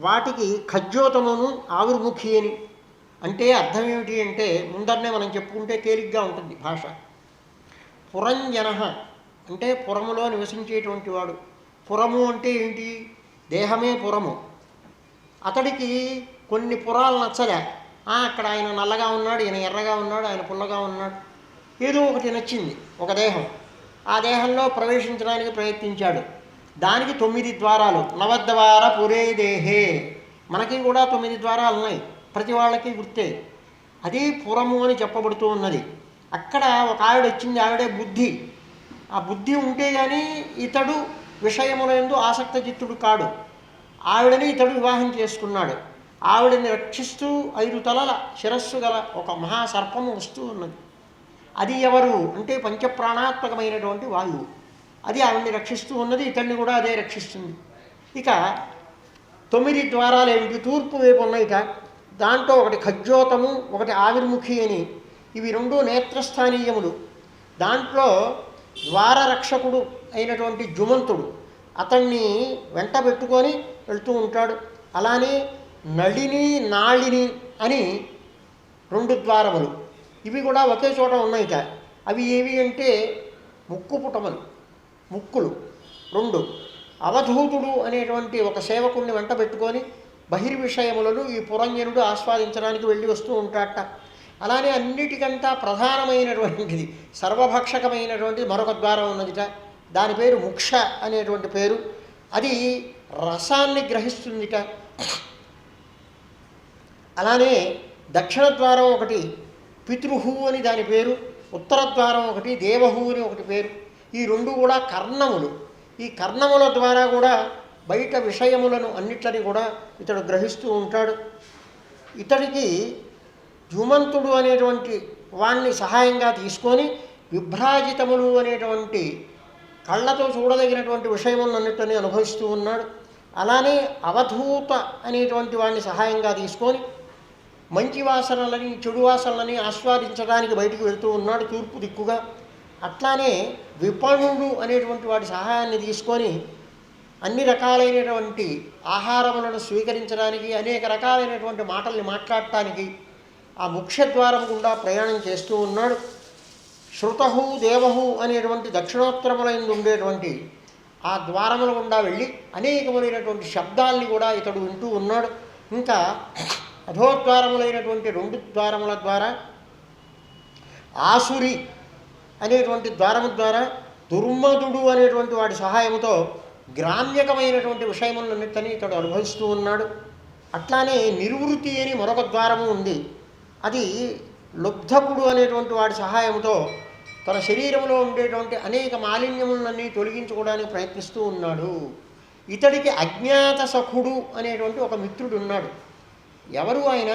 వాటికి ఖజ్యోతమును ఆవిర్ముఖి అని. అంటే అర్థం ఏమిటి అంటే, ముందరనే మనం చెప్పుకుంటే తేలిగ్గా ఉంటుంది భాష. పురంజన అంటే పురములో నివసించేటువంటి వాడు. పురము అంటే ఏంటి? దేహమే పురము. అతడికి కొన్ని పురాలు నచ్చలే. అక్కడ ఆయన నల్లగా ఉన్నాడు, ఈయన ఎర్రగా ఉన్నాడు, ఆయన పుల్లగా ఉన్నాడు, ఏదో ఒకటి నచ్చింది ఒక దేహం. ఆ దేహంలో ప్రవేశించడానికి ప్రయత్నించాడు. దానికి 9 ద్వారాలు. నవద్వార పురే దేహే. మనకి కూడా 9 ద్వారాలు ఉన్నాయి, ప్రతి వాళ్ళకి గుర్తే. అది పురము అని చెప్పబడుతూ ఉన్నది. అక్కడ ఒక ఆవిడ వచ్చింది, ఆవిడే బుద్ధి. ఆ బుద్ధి ఉంటే కానీ ఇతడు విషయములందు ఆసక్తచిత్తుడు కాడు. ఆవిడని ఇతడు వివాహం చేసుకున్నాడు. ఆవిడని రక్షిస్తూ 5 తలల శిరస్సు గల ఒక మహాసర్పము వస్తూ ఉన్నది. అది ఎవరు అంటే పంచప్రాణాత్మకమైనటువంటి వాయువు. అది ఆవిడ్ని రక్షిస్తూ ఉన్నది, ఇతన్ని కూడా అదే రక్షిస్తుంది. ఇక 9 ద్వారాలు ఏమిటి? తూర్పు వైపు ఉన్నాయిట. దాంట్లో ఒకటి ఖజ్యోతము, ఒకటి ఆవిర్ముఖి అని. ఇవి 2 నేత్రస్థానీయములు. దాంట్లో ద్వారరక్షకుడు అయినటువంటి జుమంతుడు అతన్ని వెంట పెట్టుకొని వెళ్తూ ఉంటాడు. అలానే నళిని, నాళిని అని 2 ద్వారములు. ఇవి కూడా ఒకే చోట ఉన్నాయిట. అవి ఏవి అంటే ముక్కు పుటములు, ముక్కులు 2. అవధూతుడు అనేటువంటి ఒక సేవకుడిని వెంట పెట్టుకొని బహిర్విషయములను ఈ పురంజనుడు ఆస్వాదించడానికి వెళ్ళి వస్తూ ఉంటాడట. అలానే అన్నిటికంటా ప్రధానమైనటువంటిది, సర్వభక్షకమైనటువంటి మరొక ద్వారం ఉన్నదిట. దాని పేరు ముక్ష అనేటువంటి పేరు. అది రసాన్ని గ్రహిస్తుందిట. అలానే దక్షిణ ద్వారం ఒకటి పితృహు అని దాని పేరు, ఉత్తర ద్వారం ఒకటి దేవహు అని ఒకటి పేరు. ఈ 2 కూడా కర్ణములు. ఈ కర్ణముల ద్వారా కూడా బయట విషయములను అన్నిట్లని కూడా ఇతడు గ్రహిస్తూ ఉంటాడు. ఇతడికి జుమంతుడు అనేటువంటి వాణ్ణి సహాయంగా తీసుకొని విభ్రాజితములు అనేటువంటి కళ్ళతో చూడదగినటువంటి విషయములన్నిటిని అనుభవిస్తూ ఉన్నాడు. అలానే అవధూత అనేటువంటి వాడిని సహాయంగా తీసుకొని మంచి వాసనలని చెడు వాసనలని ఆస్వాదించడానికి బయటికి వెళ్తూ ఉన్నాడు తూర్పు దిక్కుగా. అట్లానే విపణుడు అనేటువంటి వాడి సహాయాన్ని తీసుకొని అన్ని రకాలైనటువంటి ఆహారములను స్వీకరించడానికి, అనేక రకాలైనటువంటి మాటల్ని మాట్లాడటానికి ఆ ముఖ్యద్వారం గుండా ప్రయాణం చేస్తూ ఉన్నాడు. శృతహు దేవహు అనేటువంటి దక్షిణోత్తరములందు ఉండేటువంటి ఆ ద్వారముల గుండా వెళ్ళి అనేకములైనటువంటి శబ్దాల్ని కూడా ఇతడు వింటూ ఉన్నాడు. ఇంకా అధోద్వారములైనటువంటి 2 ద్వారముల ద్వారా ఆసురి అనేటువంటి ద్వారము ద్వారా దుర్మధుడు అనేటువంటి వాడి సహాయంతో గ్రామ్యకమైనటువంటి విషయములన్నిటిని ఇతడు అనుభవిస్తూ ఉన్నాడు. అట్లానే నిర్వృతి అని మరొక ద్వారము ఉంది. అది లుబ్ధకుడు అనేటువంటి వాడి సహాయంతో తన శరీరంలో ఉండేటువంటి అనేక మాలిన్యములన్నీ తొలగించుకోవడానికి ప్రయత్నిస్తూ ఉన్నాడు. ఇతడికి అజ్ఞాత సఖుడు అనేటువంటి ఒక మిత్రుడు ఉన్నాడు. ఎవరు ఆయన?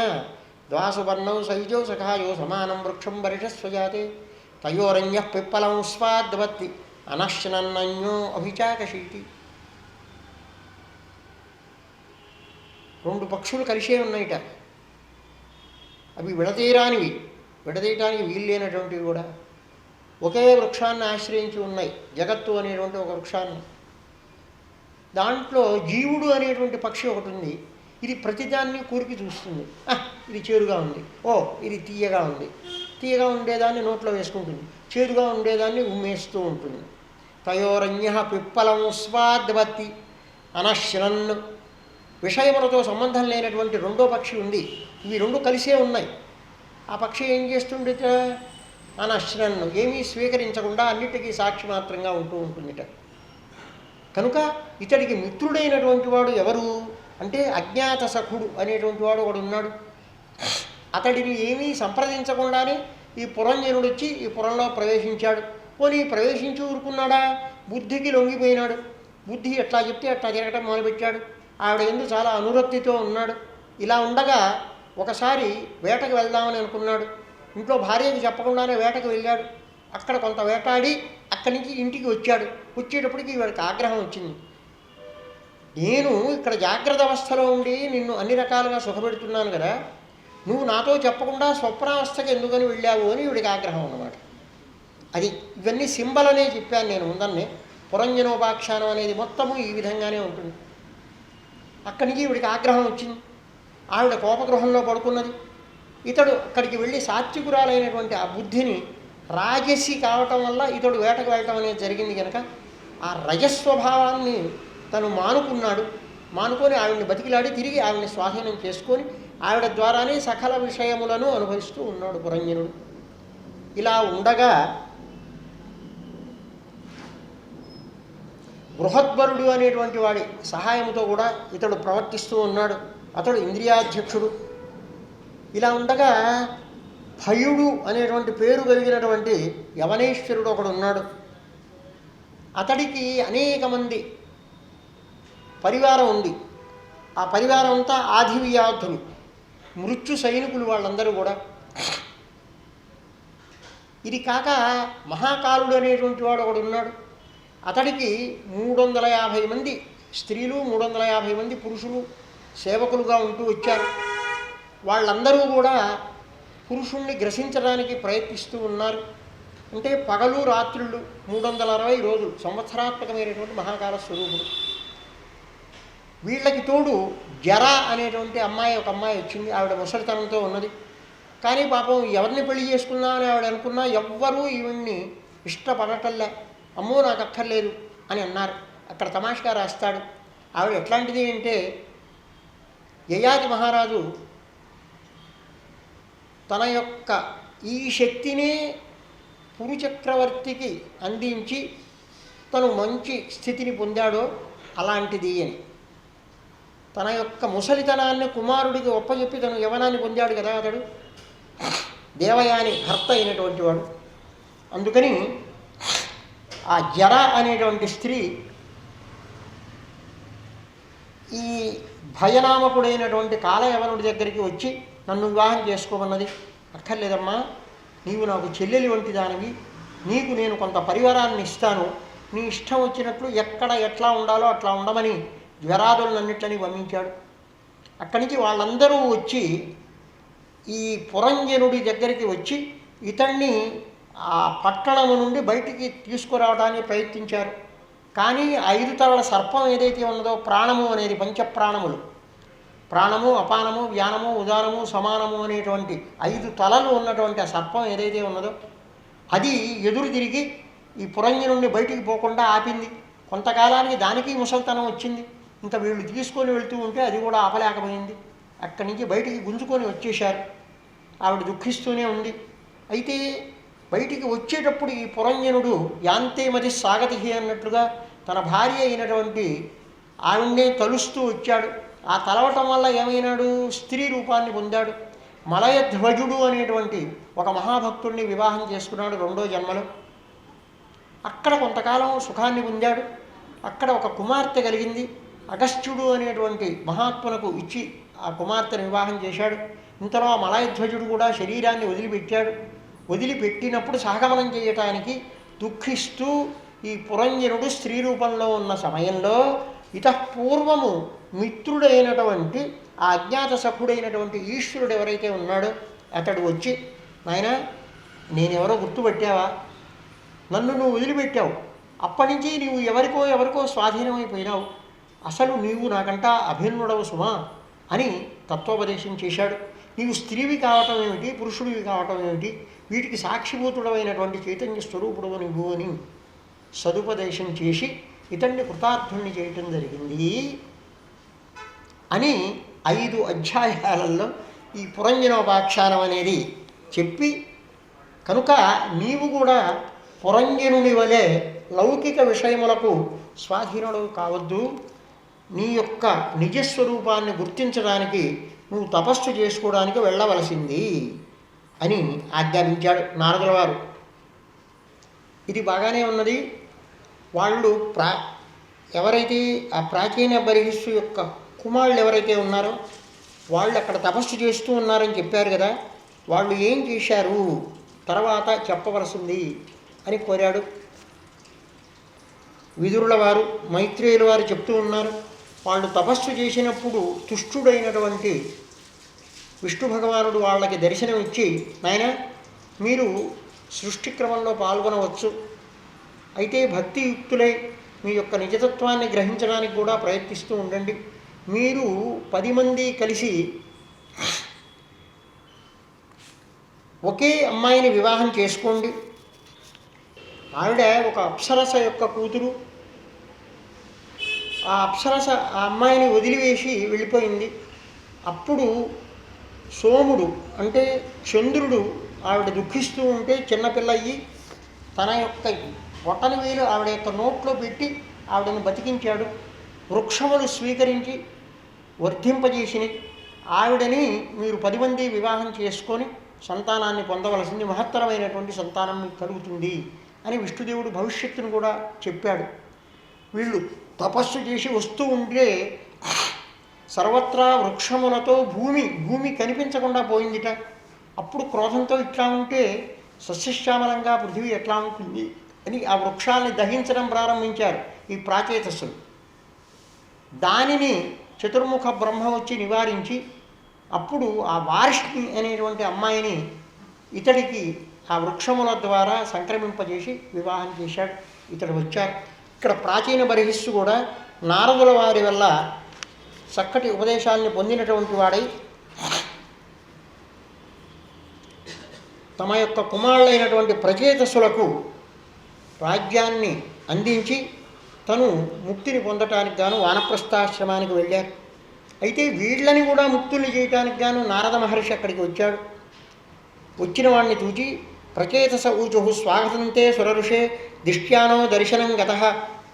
ద్వాసువర్ణౌ సైజౌ సఖాయో సమానం వృక్షం వరిషస్వజాతే తయోరణ్య పిప్పలం స్వాద్వత్తి అనశ్నన్నన్యో అభిచాకశీతి. రెండు పక్షులు కలిసే ఉన్నాయిట. అవి విడదీయటానికి వీల్లేనటువంటివి కూడా ఒకే వృక్షాన్ని ఆశ్రయించి ఉన్నాయి. జగత్తు అనేటువంటి ఒక వృక్షాన్ని. దాంట్లో జీవుడు అనేటువంటి పక్షి ఒకటి ఉంది. ఇది ప్రతిదాన్ని కూరికి చూస్తుంది. ఇది చేదుగా ఉంది, ఇది తీయగా ఉంది. తీయగా ఉండేదాన్ని నోట్లో వేసుకుంటుంది, చేదుగా ఉండేదాన్ని ఉమ్మేస్తూ ఉంటుంది. తయోరణ్య పిప్పలం స్వాద్వతి అనశ్రన్. విషయములతో సంబంధం లేనటువంటి రెండో పక్షి ఉంది. ఇవి రెండు కలిసే ఉన్నాయి. ఆ పక్షి ఏం చేస్తుండట? అనశ్రన్, ఏమీ స్వీకరించకుండా అన్నిటికీ సాక్షి మాత్రంగా ఉంటూ ఉంటుందిట. కనుక ఇతడికి మిత్రుడైనటువంటి వాడు ఎవరు అంటే అజ్ఞాత సఖుడు అనేటువంటి వాడు ఒకడు ఉన్నాడు. అతడిని ఏమీ సంప్రదించకుండానే ఈ పురంజనుడు వచ్చి ఈ పురంలో ప్రవేశించాడు. పోనీ ప్రవేశించి ఊరుకున్నాడా? బుద్ధికి లొంగిపోయినాడు. బుద్ధి ఎట్లా చెప్తే అట్లా తిరగటం మొదలుపెట్టాడు. ఆవిడ ఎందుకు చాలా అనురక్తితో ఉన్నాడు. ఇలా ఉండగా ఒకసారి వేటకు వెళ్దామని అనుకున్నాడు. ఇంట్లో భార్యకి చెప్పకుండానే వేటకు వెళ్ళాడు. అక్కడ కొంత వేటాడి అక్కడి నుంచి ఇంటికి వచ్చాడు. వచ్చేటప్పటికి వాడికి ఆగ్రహం వచ్చింది. నేను ఇక్కడ జాగ్రత్త అవస్థలో ఉండి నిన్ను అన్ని రకాలుగా సుఖపెడుతున్నాను కదా, నువ్వు నాతో చెప్పకుండా స్వప్నావస్థకి ఎందుకని వెళ్ళావు అని వీడికి ఆగ్రహం అన్నమాట. అది ఇవన్నీ సింబల్ అనే చెప్పాను నేను ముందన్నే. పురంజనోపాఖ్యానం అనేది మొత్తము ఈ విధంగానే ఉంటుంది. అక్కడి నుంచి వీడికి ఆగ్రహం వచ్చింది. ఆవిడ కోపగృహంలో పడుకున్నది. ఇతడు అక్కడికి వెళ్ళి సాత్వికురాలైనటువంటి ఆ బుద్ధిని రాజసి కావటం వల్ల ఇతడు వేటకు వెళ్ళటం అనేది జరిగింది. కనుక ఆ రజస్వభావాన్ని తను మానుకున్నాడు. మానుకొని ఆవిడ్ని బతికిలాడి తిరిగి ఆవిడ్ని స్వాధీనం చేసుకొని ఆవిడ ద్వారానే సకల విషయములను అనుభవిస్తూ ఉన్నాడు పురంజనుడు. ఇలా ఉండగా బృహద్వరుడు అనేటువంటి వాడి సహాయంతో కూడా ఇతడు ప్రవర్తిస్తూ ఉన్నాడు. అతడు ఇంద్రియాధ్యక్షుడు. ఇలా ఉండగా భయుడు అనేటువంటి పేరు కలిగినటువంటి యవనేశ్వరుడు ఒకడు ఉన్నాడు. అతడికి అనేక మంది పరివారం ఉంది. ఆ పరివారం అంతా ఆధివ్యాధులు, మృత్యు సైనికులు వాళ్ళందరూ కూడా. ఇది కాక మహాకాలుడు అనేటువంటి వాడు ఒకడు ఉన్నాడు. అతడికి 350 మంది స్త్రీలు 350 మంది పురుషులు సేవకులుగా ఉంటూ వచ్చారు. వాళ్ళందరూ కూడా పురుషుణ్ణి గ్రసించడానికి ప్రయత్నిస్తూ ఉన్నారు. అంటే పగలు రాత్రుళ్ళు 360 రోజులు సంవత్సరాత్మకమైనటువంటి మహాకాల స్వరూపుడు. వీళ్ళకి తోడు జర అనేటువంటి ఒక అమ్మాయి వచ్చింది. ఆవిడ ముసలితనంతో ఉన్నది. కానీ పాపం ఎవరిని పెళ్లి చేసుకుందామని ఆవిడ అనుకున్నా ఎవ్వరూ ఈవిడ్ని ఇష్టపడటల్లా. అమ్మో నాకు అక్కర్లేదు అని అన్నారు. అక్కడ తమాషగా రాస్తాడు. ఆవిడ ఎట్లాంటిది అంటే యయాతి మహారాజు తన యొక్క ఈ శక్తినే పురుచక్రవర్తికి అందించి తను మంచి స్థితిని పొందాడో అలాంటిది అని. తన యొక్క ముసలితనాన్ని కుమారుడికి ఒప్పచెప్పి తను యవనాన్ని పొందాడు కదా అతడు, దేవయాని భర్త అయినటువంటి వాడు. అందుకని ఆ జర అనేటువంటి స్త్రీ ఈ భయనామకుడైనటువంటి కాలయవనుడి దగ్గరికి వచ్చి నన్ను వివాహం చేసుకోమన్నది. అక్కర్లేదమ్మా, నీవు నాకు చెల్లెలి వంటి దానివి, నీకు నేను కొంత పరివారాన్ని ఇస్తాను, నీ ఇష్టం వచ్చినట్లు ఎక్కడ ఎట్లా ఉండాలో అట్లా ఉండమని జ్వరాదులన్నిట్లని పంపించాడు. అక్కడి నుంచి వాళ్ళందరూ వచ్చి ఈ పురంజనుడి దగ్గరికి వచ్చి ఇతన్ని ఆ పట్టణము నుండి బయటికి తీసుకురావడానికి ప్రయత్నించారు. కానీ 5 తలల సర్పం ఏదైతే ఉన్నదో, ప్రాణము అనేది పంచప్రాణములు, ప్రాణము అపానము వ్యానము ఉదానము సమానము అనేటువంటి 5 తలలు ఉన్నటువంటి ఆ సర్పం ఏదైతే ఉన్నదో అది ఎదురు తిరిగి ఈ పురంజనుడిని బయటికి పోకుండా ఆపింది. కొంతకాలానికి దానికి ముసల్తనం వచ్చింది. ఇంకా వీళ్ళు తీసుకొని వెళ్తూ ఉంటే అది కూడా ఆపలేకపోయింది. అక్కడి నుంచి బయటికి గుంజుకొని వచ్చేశారు. ఆవిడ దుఃఖిస్తూనే ఉంది. అయితే బయటికి వచ్చేటప్పుడు ఈ పురంజనుడు యాంతే మది సాగతి అన్నట్లుగా తన భార్య అయినటువంటి ఆవిడ్నే తలుస్తూ వచ్చాడు. ఆ తలవటం వల్ల ఏమైనాడు? స్త్రీ రూపాన్ని పొందాడు. మలయధ్వజుడు అనేటువంటి ఒక మహాభక్తుడిని వివాహం చేసుకున్నాడు 2వ జన్మలో. అక్కడ కొంతకాలం సుఖాన్ని పొందాడు. అక్కడ ఒక కుమార్తె కలిగింది. అగస్త్యుడు అనేటువంటి మహాత్మునకు ఇచ్చి ఆ కుమార్తెను వివాహం చేశాడు. ఇంతలో ఆ మలయధ్వజుడు కూడా శరీరాన్ని వదిలిపెట్టాడు. వదిలిపెట్టినప్పుడు సహగమనం చేయటానికి దుఃఖిస్తూ ఈ పురంజనుడు స్త్రీ రూపంలో ఉన్న సమయంలో ఇతఃపూర్వము మిత్రుడైనటువంటి ఆ అజ్ఞాత సఖుడైనటువంటి ఈశ్వరుడు ఎవరైతే ఉన్నాడో అతడు వచ్చి, నాయన నేనెవరో గుర్తుపట్టావా, నన్ను నువ్వు వదిలిపెట్టావు, అప్పటి నుంచి నీవు ఎవరికో స్వాధీనమైపోయినావు, అసలు నీవు నాకంటా అభిన్నుడవు సుమా అని తత్వోపదేశం చేశాడు. నీవు స్త్రీవి కావటం ఏమిటి, పురుషుడివి కావటం ఏమిటి, వీటికి సాక్షిభూతుడమైనటువంటి చైతన్య స్వరూపుడు నువ్వు అని సదుపదేశం చేసి ఇతన్ని కృతార్థుణ్ణి చేయటం జరిగింది అని 5 అధ్యాయాలలో ఈ పురంజనోపాఖ్యానం అనేది చెప్పి, కనుక నీవు కూడా పురంజనుని వలె లౌకిక విషయములకు స్వాధీనుడు కావద్దు, నీ యొక్క నిజస్వరూపాన్ని గుర్తించడానికి నువ్వు తపస్సు చేసుకోవడానికి వెళ్ళవలసింది అని ఆజ్ఞాపించాడు నారదుల వారు. ఇది బాగానే ఉన్నది. వాళ్ళు ఎవరైతే ఆ ప్రాచీన బర్హిస్సు యొక్క కుమారులు ఎవరైతే ఉన్నారో వాళ్ళు అక్కడ తపస్సు చేస్తూ ఉన్నారని చెప్పారు కదా, వాళ్ళు ఏం చేశారు తర్వాత చెప్పవలసింది అని కోరాడు. విదురుల వారు, మైత్రేయుల వారు చెప్తూ ఉన్నారు, వాళ్ళు తపస్సు చేసినప్పుడు తుష్టుడైనటువంటి విష్ణు భగవానుడు వాళ్ళకి దర్శనం ఇచ్చి, నాయన మీరు సృష్టి క్రమంలో పాల్గొనవచ్చు, అయితే భక్తియుక్తులై మీ యొక్క నిజతత్వాన్ని గ్రహించడానికి కూడా ప్రయత్నిస్తూ ఉండండి, మీరు 10 మంది కలిసి ఒకే అమ్మాయిని వివాహం చేసుకోండి. ఆవిడ ఒక అప్సరస యొక్క కూతురు. ఆ అప్సరస ఆ అమ్మాయిని వదిలివేసి వెళ్ళిపోయింది. అప్పుడు సోముడు అంటే చంద్రుడు ఆవిడ దుఃఖిస్తూ ఉంటే చిన్నపిల్ల అయ్యి తన యొక్క బొట్టని వేలు ఆవిడ యొక్క నోట్లో పెట్టి ఆవిడను బతికించాడు. వృక్షములు స్వీకరించి వర్ధింపజేసినవి. ఆవిడని మీరు 10 మంది వివాహం చేసుకొని సంతానాన్ని పొందవలసింది, మహత్తరమైనటువంటి సంతానం మీకు కలుగుతుంది అని విష్ణుదేవుడు భవిష్యత్తును కూడా చెప్పాడు. వీళ్ళు తపస్సు చేసి వస్తూ ఉంటే సర్వత్రా వృక్షములతో భూమి కనిపించకుండా పోయిందిట. అప్పుడు క్రోధంతో ఇట్లా ఉంటే సస్యశ్యామలంగా పృథివీ ఎట్లా ఉంటుంది అని ఆ వృక్షాలని దహించడం ప్రారంభించారు ఈ ప్రాచేతస్సులు. దానిని చతుర్ముఖ బ్రహ్మ వచ్చి నివారించి అప్పుడు ఆ వారిష్ఠి అనేటువంటి అమ్మాయిని ఇతడికి ఆ వృక్షముల ద్వారా సంక్రమింపజేసి వివాహం చేశాడు. ఇతడు వచ్చారు. ఇక్కడ ప్రాచీన బర్హిస్సు కూడా నారదుల వారి వల్ల చక్కటి ఉపదేశాలను పొందినటువంటి వాడై తమ యొక్క కుమారులైనటువంటి ప్రచేతస్సులకు రాజ్యాన్ని అందించి తను ముక్తిని పొందటానికి గాను వానప్రస్థాశ్రమానికి వెళ్ళారు. అయితే వీళ్ళని కూడా ముక్తుల్ని చేయటానికి గాను నారద మహర్షి అక్కడికి వచ్చాడు. వచ్చిన వాడిని చూచి ప్రచేతస ఊచు స్వాగతంతే సురఋషే దిష్ట్యానో దర్శనం గతః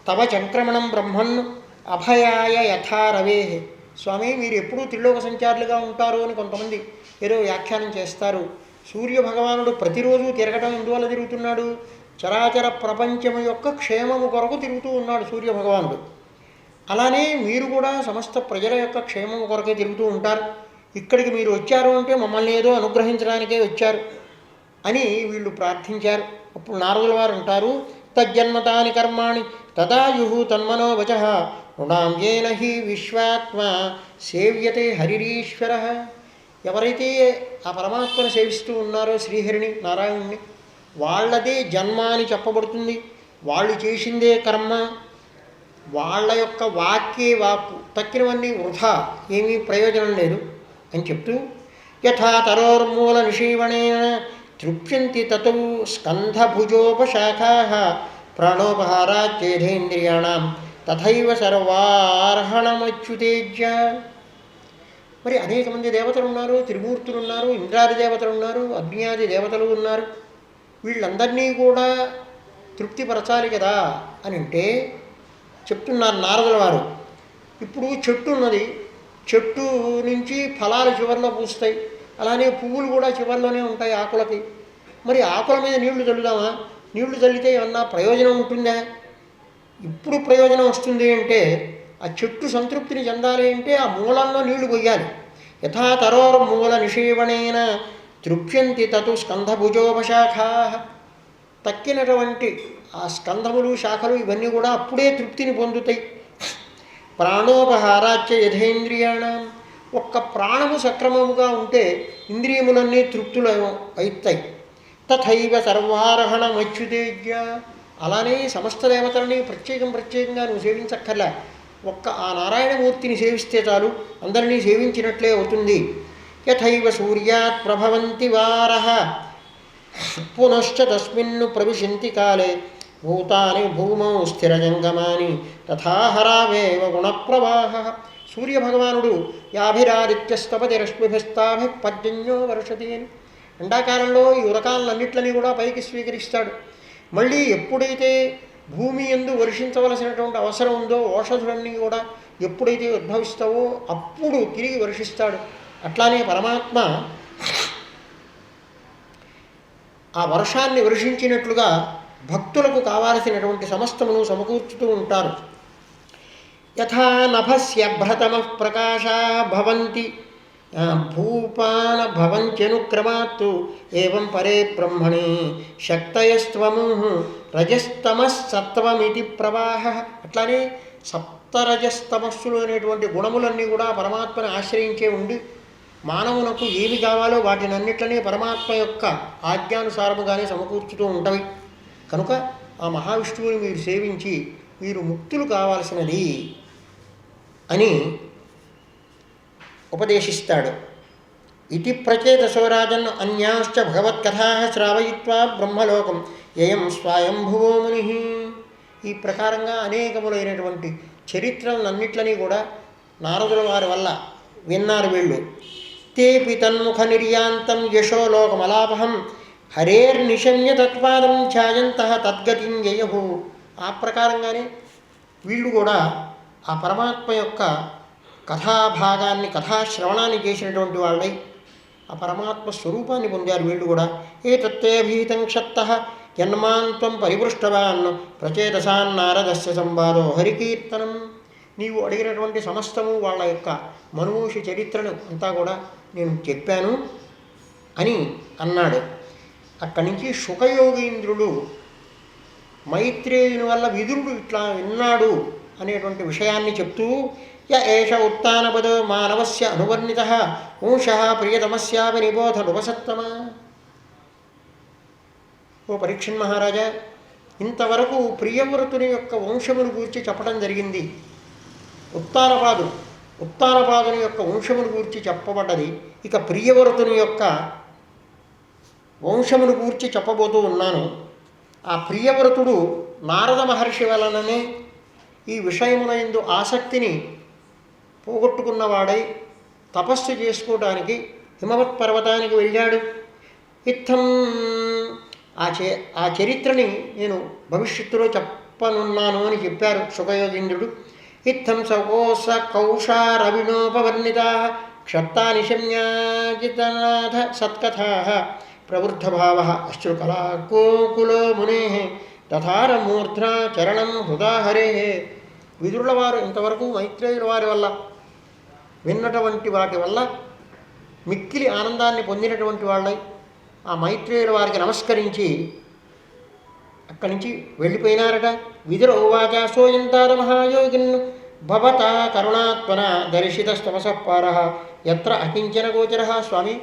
తవ చంక్రమణం బ్రహ్మన్ అభయాయ యథా రవే. స్వామి, మీరు ఎప్పుడూ త్రిలోక సంచారులుగా ఉంటారు అని కొంతమంది ఏదో వ్యాఖ్యానం చేస్తారు. సూర్య భగవానుడు ప్రతిరోజు తిరగటం ఎందువల్ల తిరుగుతున్నాడు? చరాచర ప్రపంచము యొక్క క్షేమము కొరకు తిరుగుతూ ఉన్నాడు సూర్య భగవానుడు. అలానే మీరు కూడా సమస్త ప్రజల యొక్క క్షేమము కొరకే తిరుగుతూ ఉంటారు. ఇక్కడికి మీరు వచ్చారు అంటే మమ్మల్ని ఏదో అనుగ్రహించడానికే వచ్చారు అని వీళ్ళు ప్రార్థించారు. అప్పుడు నారదుల వారు అంటారు, తజ్జన్మతాని కర్మాణి తదాయు తన్మనో వచః నృణాం ఏన హి విశ్వాత్మ సేవ్యతే హరిరీశ్వర. ఎవరైతే ఆ పరమాత్మను సేవిస్తూ ఉన్నారో శ్రీహరిని, నారాయణుణ్ణి, వాళ్ళదే జన్మ అని చెప్పబడుతుంది. వాళ్ళు చేసిందే కర్మ, వాళ్ళ యొక్క వాక్యే వాక్కు, తక్కినవన్నీ వృధా, ఏమీ ప్రయోజనం లేదు అని చెప్తూ, యథా తరోర్మూల నిషీవణేన తృప్యంతి తతౌ స్కంధభుజోపశాఖాః ప్రాణోపహారాచ్చేధేంద్రియాణం తథైవ సర్వార్హణమచ్యుతేజ్య. మరి అనేక మంది దేవతలు ఉన్నారు, త్రిమూర్తులు ఉన్నారు, ఇంద్రాది దేవతలు ఉన్నారు, అగ్నియాది దేవతలు ఉన్నారు. వీళ్ళందరినీ కూడా తృప్తిపరచాలి కదా అని అంటే చెప్తున్నారు నారదుల వారు. ఇప్పుడు చెట్టు ఉన్నది, చెట్టు నుంచి ఫలాలు చివరిలో పూస్తాయి, అలానే పువ్వులు కూడా చివరిలోనే ఉంటాయి ఆకులకి. మరి ఆకుల మీద నీళ్లు చల్లుదామా? నీళ్లు చల్లితే ఏమన్నా ప్రయోజనం ఉంటుందా? ఇప్పుడు ప్రయోజనం వస్తుంది అంటే ఆ చెట్టు సంతృప్తిని చెందాలి అంటే ఆ మూలంలో నీళ్లు పోయాలి. యథా తరోర్మూల నిషేవణేన తృప్యంతి తతు స్కంధభుజోపశాఖా. తక్కినటువంటి ఆ స్కంధములు, శాఖలు ఇవన్నీ కూడా అప్పుడే తృప్తిని పొందుతాయి. ప్రాణోపహారాచ్య యథేంద్రియాణం, ఒక్క ప్రాణము సక్రమముగా ఉంటే ఇంద్రియములన్నీ తృప్తులు అవుతాయి. తథైవ సర్వార్హణమచ్యుతేజ్య, అలానే సమస్త దేవతలని ప్రత్యేకంగా నువ్వు సేవించక్కర్లే. ఒక్క ఆ నారాయణమూర్తిని సేవిస్తే చాలు, అందరినీ సేవించినట్లే అవుతుంది. యథైవ సూర్యాత్ ప్రభవంతి వారః పునశ్చ తస్మిన్ను ప్రవిశంతి కాలే భూతాని భూమౌ స్థిరజంగమాని తథా హరావేవ గుణప్రవాహ. సూర్యభగవానుడు యాభిరాదిత్యస్తపతి రశ్మిభిస్తాభి పర్జన్యో వర్షతి అని ఎండాకాలంలో ఈ ఉరకాలన్నింటినీ కూడా పైకి స్వీకరిస్తాడు. మళ్ళీ ఎప్పుడైతే భూమి యందు వర్షించవలసినటువంటి అవసరం ఉందో ఓషధులన్నీ కూడా ఎప్పుడైతే ఉద్భవిస్తావో అప్పుడు తిరిగి వర్షిస్తాడు. అట్లానే పరమాత్మ ఆ వర్షాన్ని వర్షించినట్లుగా భక్తులకు కావాల్సినటువంటి సమస్తమును సమకూర్చుతూ ఉంటారు. యథా నభస్య భ్రతమః ప్రకాశా భవంతి భూపాన భవంత్యనుక్రమాత్తు ఏవం పరే బ్రహ్మణి శక్తయస్త్వము రజస్తమస్సత్వమితి ప్రవాహ. అట్లానే సప్తరజస్తమస్సులు అనేటువంటి గుణములన్నీ కూడా పరమాత్మని ఆశ్రయించే ఉండి మానవునకు ఏమి కావాలో వాటినన్నిట్లనే పరమాత్మ యొక్క ఆజ్ఞానుసారముగానే సమకూర్చుతూ ఉంటవి. కనుక ఆ మహావిష్ణువుని మీరు సేవించి మీరు ముక్తులు కావాల్సినది అని ఉపదేశిస్తాడు. ఇతి ప్రచేతసో రాజన్ అన్యాశ్చ భగవత్కథా శ్రావయిత్వా బ్రహ్మలోకం యయం స్వయంభువో ముని. ఈ ప్రకారంగా అనేకములైనటువంటి చరిత్రలన్నిట్లని కూడా నారదుల వారి వల్ల విన్నారు వీళ్ళు. తేపి తన్ముఖ నిర్యాంతం యశోలోకమలాపహం హరేర్నిశమ్య తత్పాదం ఛాయంతః తద్గతిం యయహు. ఆ ప్రకారంగానే వీళ్ళు కూడా ఆ పరమాత్మ యొక్క కథాభాగాన్ని కథాశ్రవణాన్ని చేసినటువంటి వాళ్ళై ఆ పరమాత్మ స్వరూపాన్ని పొందారు వీళ్ళు కూడా. ఏతత్తే భీతం క్షత్తః జన్మాంత్వం పరిపృష్టవాన్ ప్రచేతసాన్నారదస్య సంవాదో హరికీర్తనం. నీవు అడిగినటువంటి సమస్తము వాళ్ళ యొక్క మనుమూషి చరిత్రను అంతా కూడా నేను చెప్పాను అని అన్నాడు. అక్కడి నుంచి శుకయోగీంద్రుడు మైత్రేయుని వల్ల విదురుడు ఇట్లా విన్నాడు అనేటువంటి విషయాన్ని చెప్తూ య ఏష ఉత్తానపదో మానవస్య అనువర్ణితః వంశః ప్రియతమస్యాపి నిబోధనుపసత్తమ. ఓ పరీక్షణ్ మహారాజా, ఇంతవరకు ప్రియవ్రతుని యొక్క వంశమును గూర్చి చెప్పడం జరిగింది. ఉత్తానపాదుని యొక్క వంశమును గూర్చి చెప్పబడ్డది. ఇక ప్రియవ్రతుని యొక్క వంశమును గూర్చి చెప్పబోతూ ఉన్నాను. ఆ ప్రియవ్రతుడు నారద మహర్షి వలననే ఈ విషయమునందు ఆసక్తిని పోగొట్టుకున్నవాడై తపస్సు చేసుకోవడానికి హిమవత్ పర్వతానికి వెళ్ళాడు. ఇత్తం ఆ చరిత్రని నేను భవిష్యత్తులో చెప్పనున్నాను అని చెప్పారు శుకయోగీంద్రుడు. ఇత్తం సకోస కౌషారవిణోపవర్ణితా క్షత్తా నిశమ్యాజితనాథ సత్కథా ప్రవృద్ధభావ అశ్రుకళా గోకులో మునే తథార మూర్ధ్నా చరణం హృదాహరే. విదురుల వారు ఇంతవరకు మైత్రేయుల వారి వల్ల విన్నటువంటి వాటి వల్ల మిక్కిలి ఆనందాన్ని పొందినటువంటి వాళ్ళై ఆ మైత్రేయుల వారికి నమస్కరించి అక్కడి నుంచి వెళ్ళిపోయినారట. విదుర ఉవాచ సోయంతార మహాయోగిన్ భవతా కరుణాత్మన దర్శితస్తమసపారః యత్ర అకించన గోచరః. స్వామి,